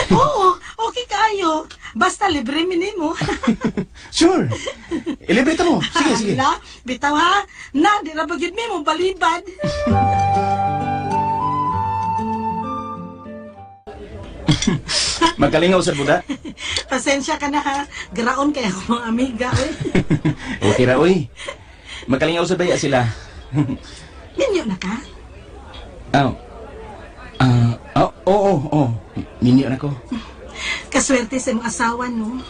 Oo, okay kayo. Basta libre mi nimo. Sure. Ilibre mo. Sige. Hala, bitaw ha. Na, di ra bagid mi mo balibad. Magkalingaw sa buda. Pasensya ka na ha. Graon kaya ako mga amiga. Uy. Okay ra, uy. Magkalingaw sa baya sila. Minyo na ka? Oo. Minyo na ko. Kaswerte sa imong asawa, no?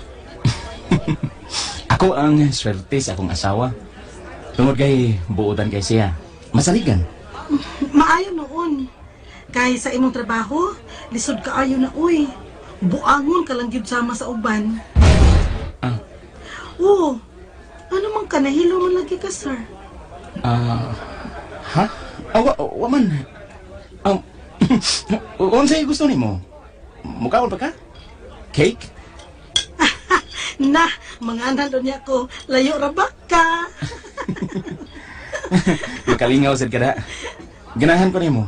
Ako ang swerte sa akong asawa. Tungod kay buotan kay siya. Masaligan. Maayo noon. Kay sa imong trabaho, lisod kaayo na, uy. Buangon ka lang gyud sama sa uban. Oo. Ano man ka, nahilo man lagi ka, sir. Ha? Waman. Unsay gusto nimo? Mukaon pa ka? Cake? Na, mga anan doon niya ko, layo rabak ka. Makalingaw sad ka na. Ganahan ko nimo.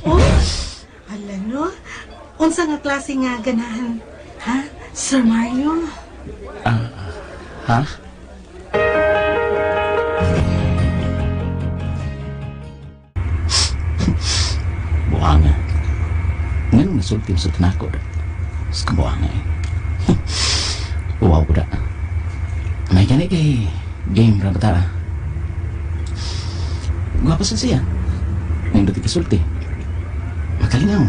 Oh, ala no? Unsa nga klase nga ganahan? Ha? Sir Mario? Ha? Buhanga. Ngayon nasultim sa tinako. Sa kabuhanga eh. Wow ko da. May gani kay game ra bata. Gwapa sa siya. Ngayon dati kasulti. Makalingaw.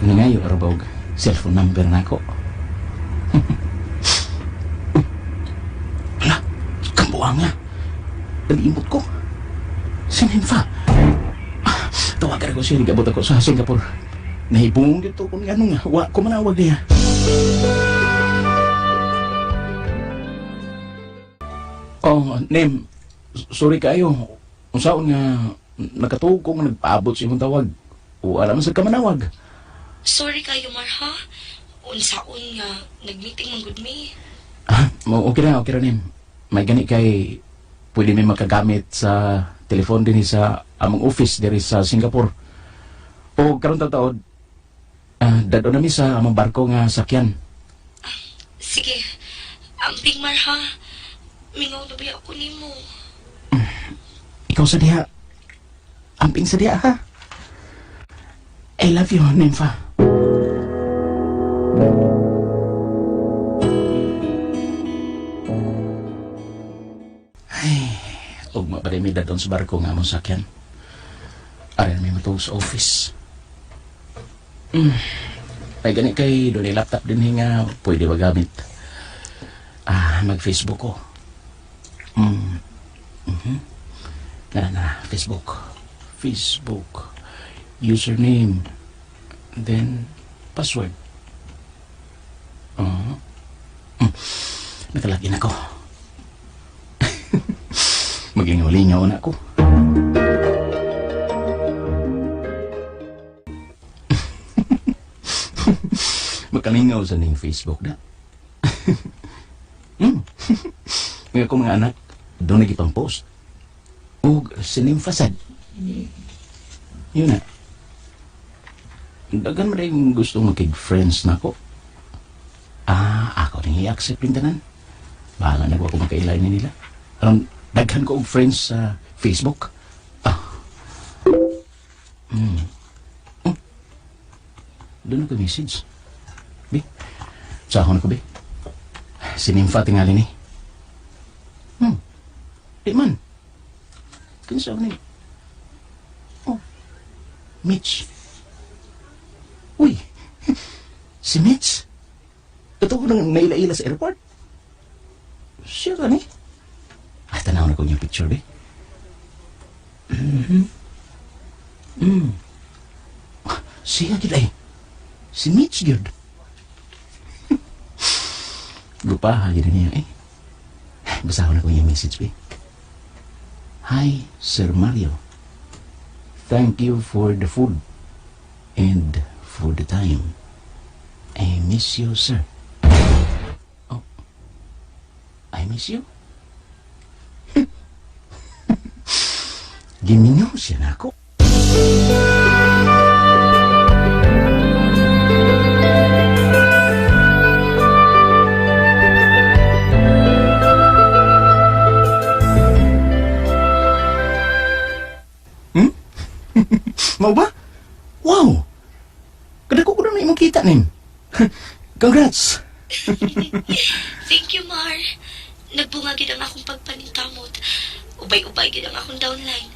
Nangayo arabog cellphone number na ako. Wala, kambuanga. Nalimot ko. Sininfa. Tawagan ko siya, nagabot ako sa Singapore. Nahibong dito kung ano nga, wa ko manawag niya. Oh, Nim, sorry kayo. Unsaon nga, nakatuog ko nga nagpaabot sa imong tawag. O alam sa kamanawag. Sorry kayo, Marha. Unsaon nga, nag-meeting ng good me. Okay na, Nim. May gani kay pwede may makagamit sa telefon din sa among office diri sa Singapore. O karon taod, dado na mi sa among barko nga sakyan. Sige, amping Marha. Mingaw na ba ako nimo? Ikaw sa diha. Amping sa diha, ha? I love you, Nympha. Ay, ugma pa rin may dadon sa barko nga among sakyan. Arin may matulog sa office. Ay gani kay doon laptop din nga pwede ba gamit. Mag-Facebook ko. Facebook. Username. Then, password. Nakalagin ako. Maglingaw-lingaw na ako. Makalingaw sa ning Facebook na. Ngayon ko mga anak, doon nagipang post. O sining fasad. Yun na. Dagan mo rin gusto makig-friends na ako. Ako rin i-accept yung tanan. Bahala na ako makailain nila. Daghan ko og friends sa Facebook. Doon ako message. Be, sahon ako, be. Sinimfa tingali ni. Di man. Kinsa ni? Mitch. Uy, si Mitch. Ito ko nang naila-ila sa airport. Siya ka ni? Tanaw na ko yung picture, be. Siya gid ay. Si Mitch gid. Lupa, gid niya eh. Basahon na ko yung message, be. Hi, Sir Mario. Thank you for the food and for the time. I miss you, sir. Oh, I miss you? Gimingaw siya na ako. Mau ba? Wow! Kadako ko na Unsa nim? Congrats! Thank you, Mar. Nagbunga gid ang akong pagpanintamot. Ubay-ubay gid ang akong downline.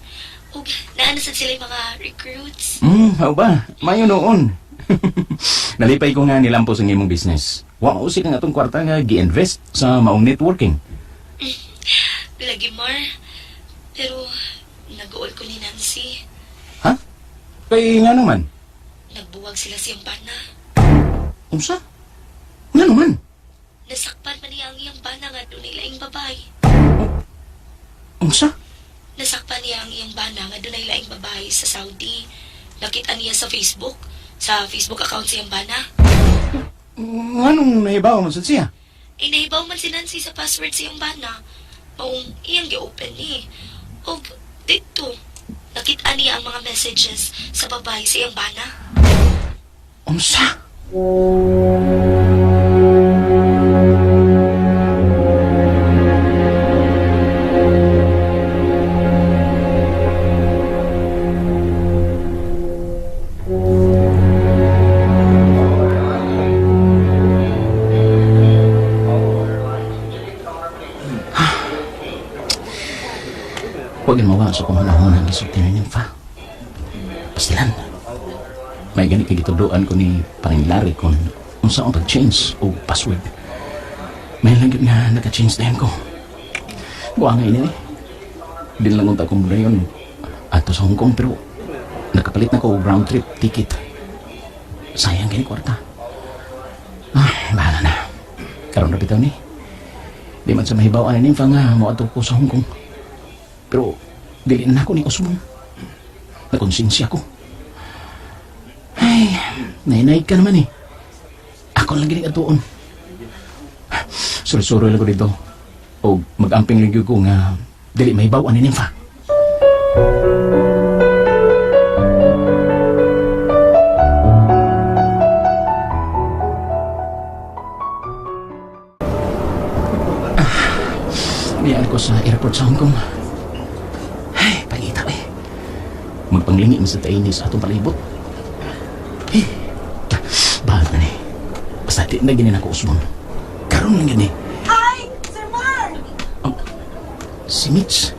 Ug naanasan sila yung mga recruits. How ba? Mayo noon. Nalipay ko nga nilampos ang imong business. Wa usik ang atong kwarta nga gi-invest sa maong networking. Lagi, Mar. Pero nag-uol ko ni Nancy. Ha? Kay nga naman. Nagbuwag sila siyang bana. Unsa? Nga naman. Nasakpan man niya ang iyang bana nga doon laing babae. Unsa? Nasakpan niya ang iyang bana nga doon laing babae sa Saudi. Nakita niya sa Facebook. Sa Facebook account siyang bana. Anong nahibaw mo sa siya? Nahibaw man si Nancy sa password siyang bana. Maong iyang gi-open ni. O dito, nakita niya ang mga messages sa babae siyang bana. Unsa? Huwag yung mawa sa kumanahon ng isok ni Nympha. Pastilan. May ganit kagituduan ko ni Panginlari kung unsa ang pag-change o password. May langgit nga naka-change na yan ko. Buwa nga ini eh. Din lang unta kong muna yun ato sa Hong Kong pero nakapalit na ko round trip ticket. Sayang gani kwarta. Bahala na. Karoon na bitaw ni. Di man sa mahibawaan ni Nympha nga mo ato ko sa Hong Kong. Pero diliin na ako ni Osmond. Nakonsensya ko. Ay, nainaig ka naman eh. Ako lang ginig atuon. Suri-suri lang ko dito. O mag-amping lang ko nga dili may bawaan ni Nympha. Niyaan ko sa airport sa Hong Kong. Ay, pangita eh. Magpanglingi mo sa tainis atong palibot. Bahal na ni. Basta di na ginin ako, Osmond. Karoon lang yan eh. Hi, Sir Mar! Si Mitch.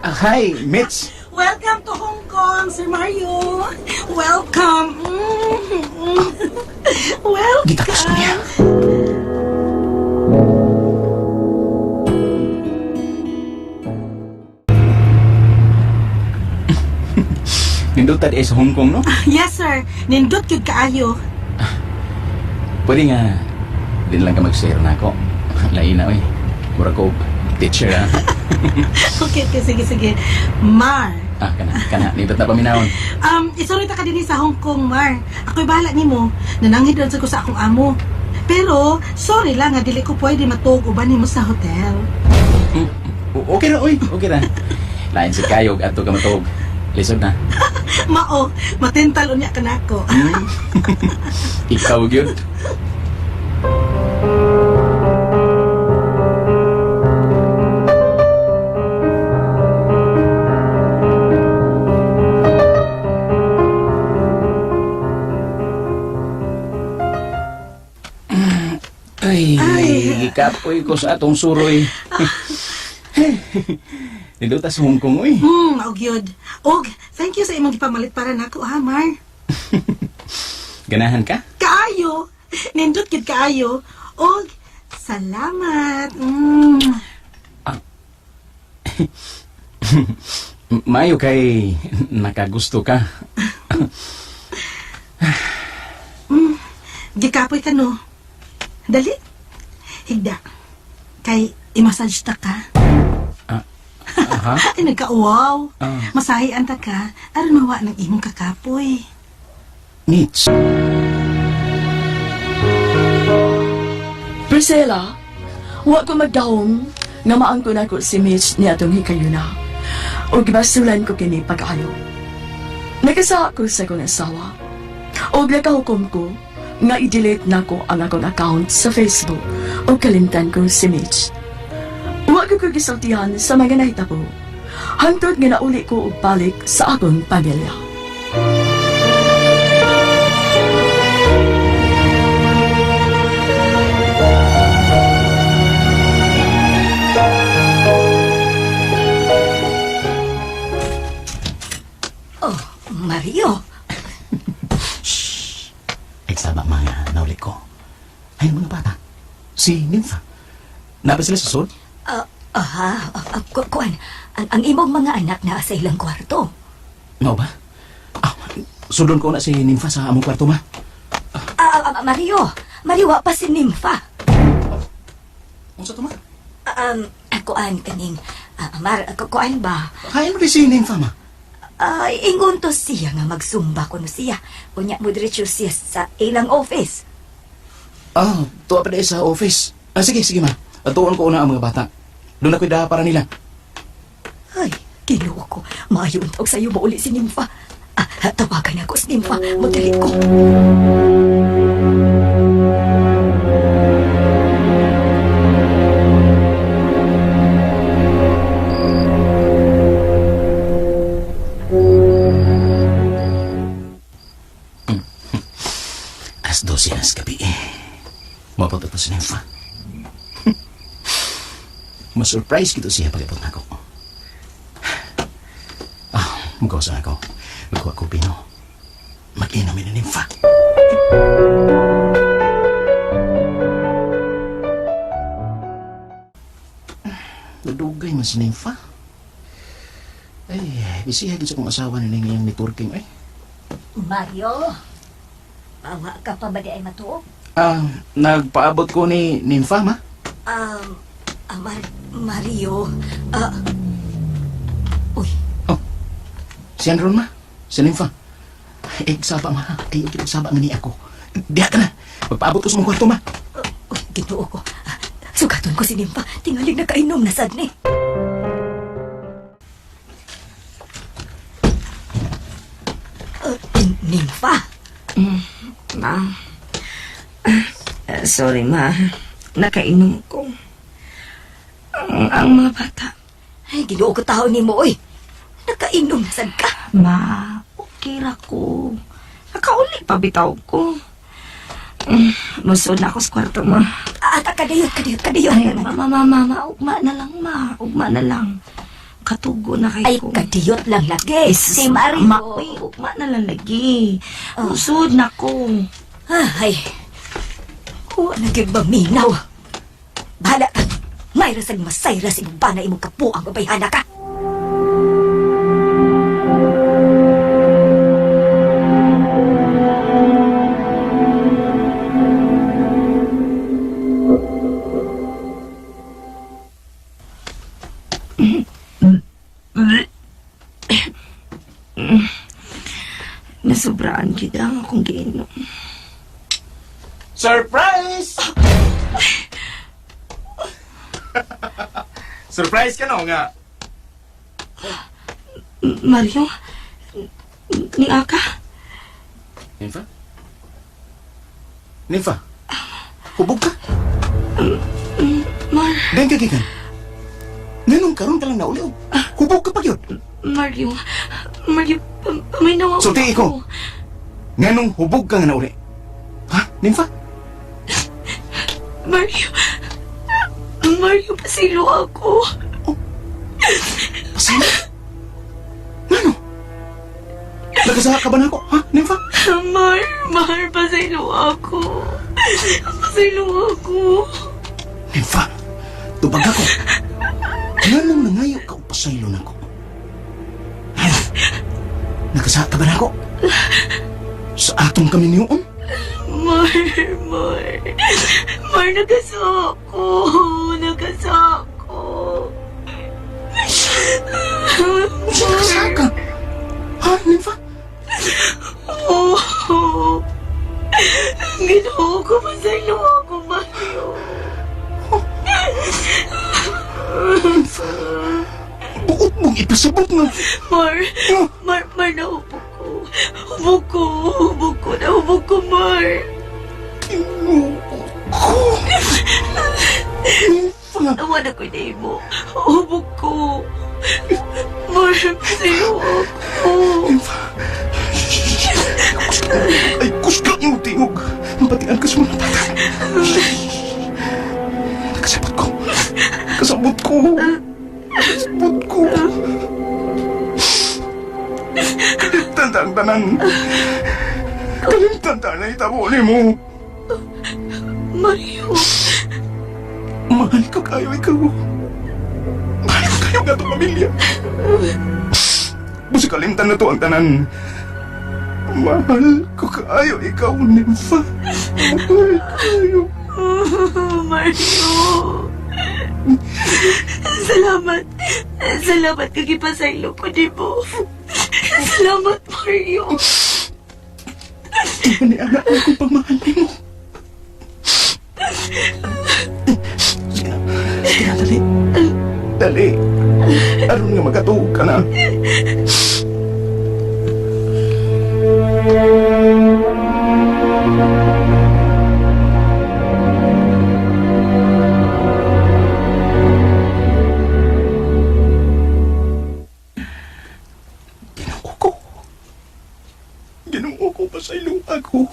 Hi, Mitch. Welcome to Hong Kong, Sir Mario. Welcome. Welcome. Gitakas ko niya. Nindot tadi sa Hong Kong, no? Yes, sir. Nindot yun kaayo. Pwede nga, din lang ka mag-share na ako. Lain na, eh. Mura ko, teacher, ah. Okay, sige. Mar. Kana, nindot na paminahon. Isorry ta ka din sa Hong Kong, Mar. Ako'y bahala nimo. Nananghid lang ko sa akong amo. Pero, sorry lang nga, dili ko pwede matug uban nimo sa hotel. Okay na, oy. Okay na. Lain si Kayog at ka matog. Lisod na. Mao, matental unya ka nako. Ikaw, yun. Ay, ikapoy ko sa atong suroy. Nindot ta sa Hong Kong, uy. Og yun. Og, thank you sa imong gipamalit para nako, ha, Mar. Ganahan ka? Kaayo. Nindot gid kaayo. Og, salamat. Mayo kay nakagusto ka. Gikapoy ka, no? Dali. Higda. Kay, imassage ta ka. Aha. Ay, nagka-wow. Masahian ta ka. Aron mawa ng imong kakapoy. Mitch. Priscilla, wa ko magdahong nga maangko na ko si Mitch ni atong hikayuna. O gibasulan ko kini pag-ayo. Nagasa ko sa kong asawa. O nakahukom ko nga i-delete na ko ang akong account sa Facebook o kalimtan ko si Mitch. Wa ko gisultihan sa mga nahitabo. Hantod nga nauli ko og balik sa akong pamilya. Mario. Eksaba mga naulit ko. Ayun mga bata. Si Nympha. Naba sila sa sud? Kuan, ang imong mga anak na sa ilang kwarto. Mao ba? Sudon ko na si Nympha sa among kwarto, ma. Mario, wa pa si Nympha. Unsa to, ma? Kuan kaning, kuan ba? Kaya mo di si Nympha, ma. Ingon to siya nga magsumba kuno siya. Unya mo diretso siya sa ilang office. Tuwa pa sa office. Sige, ma. Tuon ko una ang mga bata. Doon ako'y daha para nila. Ay, kinuha ko. Maayon og sa'yo mo uli si Nympha. Tawagan ako si Nympha. Madali ko. Alas 12 na sa gabi. Mapunta pa si Nympha. Mas-surprise kito siya pag-ipot na ako. Magkausa ako. Magkuha ko pino. Mag-inom ni Nympha. Nadugay man si Nympha. Ay, bisihan sa kong asawa ni ngayong networking. Mario, bawa ka pa ba di ay matuog? Nagpaabot ko ni Nympha, ma. Mario, uy. Si Andron, ma. Si Nympha. Saba, ma. Ayaw kita saba nga ni ako. Diha ka na. Magpaabot ko sa mong kwarto, ma. Uy, ginoo ko. Sugaton ko si Nympha. Tingaling nakainom na sad ni. Nympha. Ma. Sorry, ma. Nakainom ko. Ang mga bata. Ay, ginoo ko tao ni mo, uy. Nakainom na sad ka. Ma, okay ra ko. Nakauli pa bitaw ko. Musod na ako sa kwarto, ma. Kadayot. Ay, mama, ugma na lang, ma. Ugma na lang. Katugo na Ay, kayo ko. kadiyot lang lagi. Si Mario. Ma, uy, ugma na lang lagi. Musod na ko. Ay, huwag nagigbaminaw. Bahala ka. Mayra sa masayra sa ibang bana imong kapuang babayhana ka. Nasobraan kita ang akong giinom. Surprise! Surprise ka no nga. Mario? Ni Aka? Nympha? Nympha? Hubog ka? Dahil ka gikan. Ganun karon ka lang na uliw. Hubog ka pa yun. Mario, paminaw ako. Sulti ko. Ganun hubog ka nga na uli. Ha? Nympha? Mario, pasilo ako. Pasilo? Ano? Nagasaha ka ba na ako? Ha? Nympha? Pasilo ako. Pasilo ako. Nympha, tubag ako. Ganun nangayo ka o pasaylo na ako. Nagasaha ka ba na ako? Sa atong kami niyoon? Mar, nagasako. Nagasaha ka? Ha, Nympha? Oo. Ginoo ko, masalo ako, Mario. Buot mong ipasabot nga. Mar, nahubog ko. Nahubog ko, Mar. Nawan ako'y na mo. Hubog ko. Mar, sa'yo ako. Ay, kusga yung tingog. Mapatian ka sa mga tata. Nakasabot ko. Kasabot ko. Kalimtan ang tanan. Kalimtan na itabo ni mo. Mario, Mahal ko kayo ikaw. Mahal ko kayo nga itong pamilya. Busi kalimtan na to ang tanan. Mahal ko kayo ikaw, Nympha. Mahal kayo. Mario. Salamat. Salamat kagipasaylo ko, di mo. Salamat, Mario. Iba ni anak ko pagmahal ni mo. Sige na, dali. Dali. Aron nga magatuog ka na. Ginoo ko pa sa ilong ako.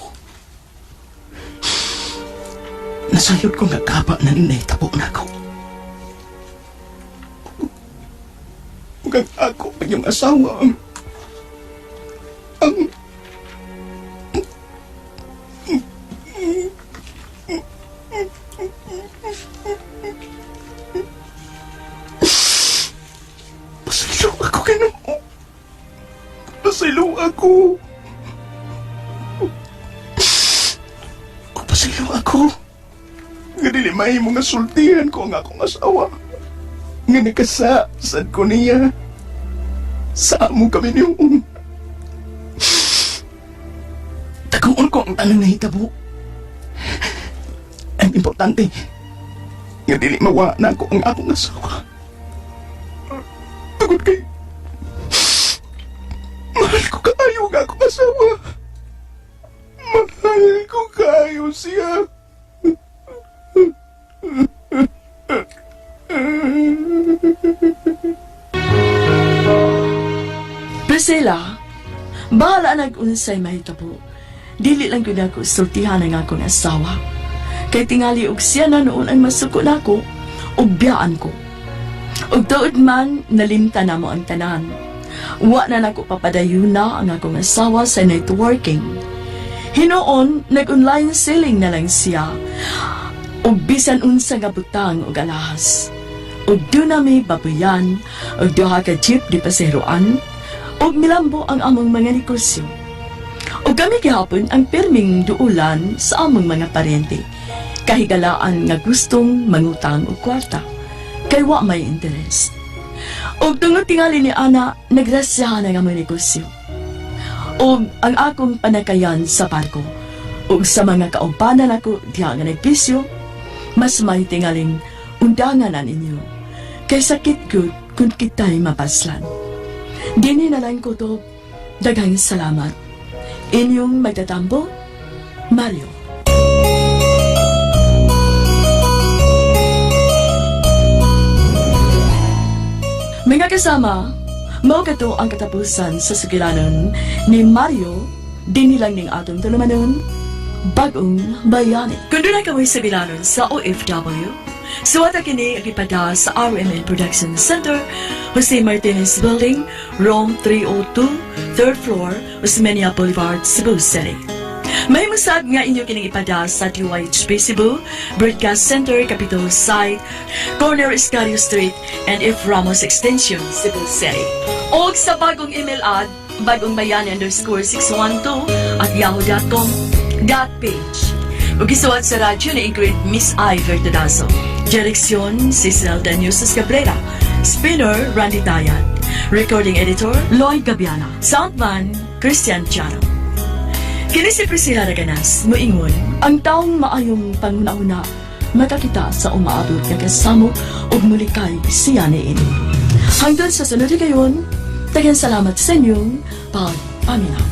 Nasayod ko nga kaba na ninahitabo na ako. Huwag ako ang iyong asawa ang pasaylo ako Ginoo. Pasaylo ako. Pasaylo ako. Nga dili mahimo nga sultihan ko ang akong asawa. Nga nakasasad ko niya. Sa amo kami niyon. Taguon ko ang tanang nahitabo. Ang importante, nga dili mawa na ako ang akong asawa. Tugod kay mahal ko kaayo ang akong asawa. Mahal ko kayo siya. Priscilla, bahala nag-unsay mahitabo. Dili lang ko na ako sultihan ang akong asawa. Kay tingali og siya na noon ang masuko na ako, og biyaan ko. Og tuod man, nalimta na mo ang tanan. Wa na nako papadayuna ang akong asawa sa networking. Hinoon, nag-online selling na lang siya. Og bisan unsa nga butang og alahas. Og doon na may babuyan, og duha ka jeep di paseroan, og milambo ang among mga negosyo. Og kami gihapon ang pirming duulan sa among mga parente. Kahigalaan nga gustong mangutang og kwarta. Kay wa may interes. Og tungod tingali ni Ana, nagrasyahan ang among negosyo. Og ang akong panakayan sa barko, og sa mga kaupanan ako diha nga nagpisyo, mas may tingaling undangan na ninyo. Kay sakit good kung kita'y mapaslan. Dini na lang ko to, daghang salamat. Inyong magtatambo, Mario. Mga kasama, mao kato ang katapusan sa sugilanon ni Mario, dini lang ning atong tulumanon, Bagong Bayani. Kung doon na kami sa bilanon sa OFW, suwata kini agipada sa RMN Production Center, Jose Martinez Building, Rome 302, 3rd floor, Osmeña Boulevard, Cebu City. May musad nga inyo kining ipada sa DYHP Cebu, Broadcast Center, Capitol Site, Corner Escario Street, and F. Ramos Extension, Cebu City. O sa bagong email ad, bagongbayani_612@yahoo.com.ph. O gisuwat sa radyo na Ingrid Miss I. Vertadazo. Direksyon, Cecil Daniusos Cabrera. Spinner, Randy Tayat. Recording Editor, Lloyd Gabiana. Soundman, Christian Charo. Kini si Priscilla Raganas, moingon, ang taong maayong pangunahuna, makakita sa umaabot nga kasamo o mulikay siya ni ini. Hanggang sa sunod kayon, daghang salamat sa inyong pagpaminaw.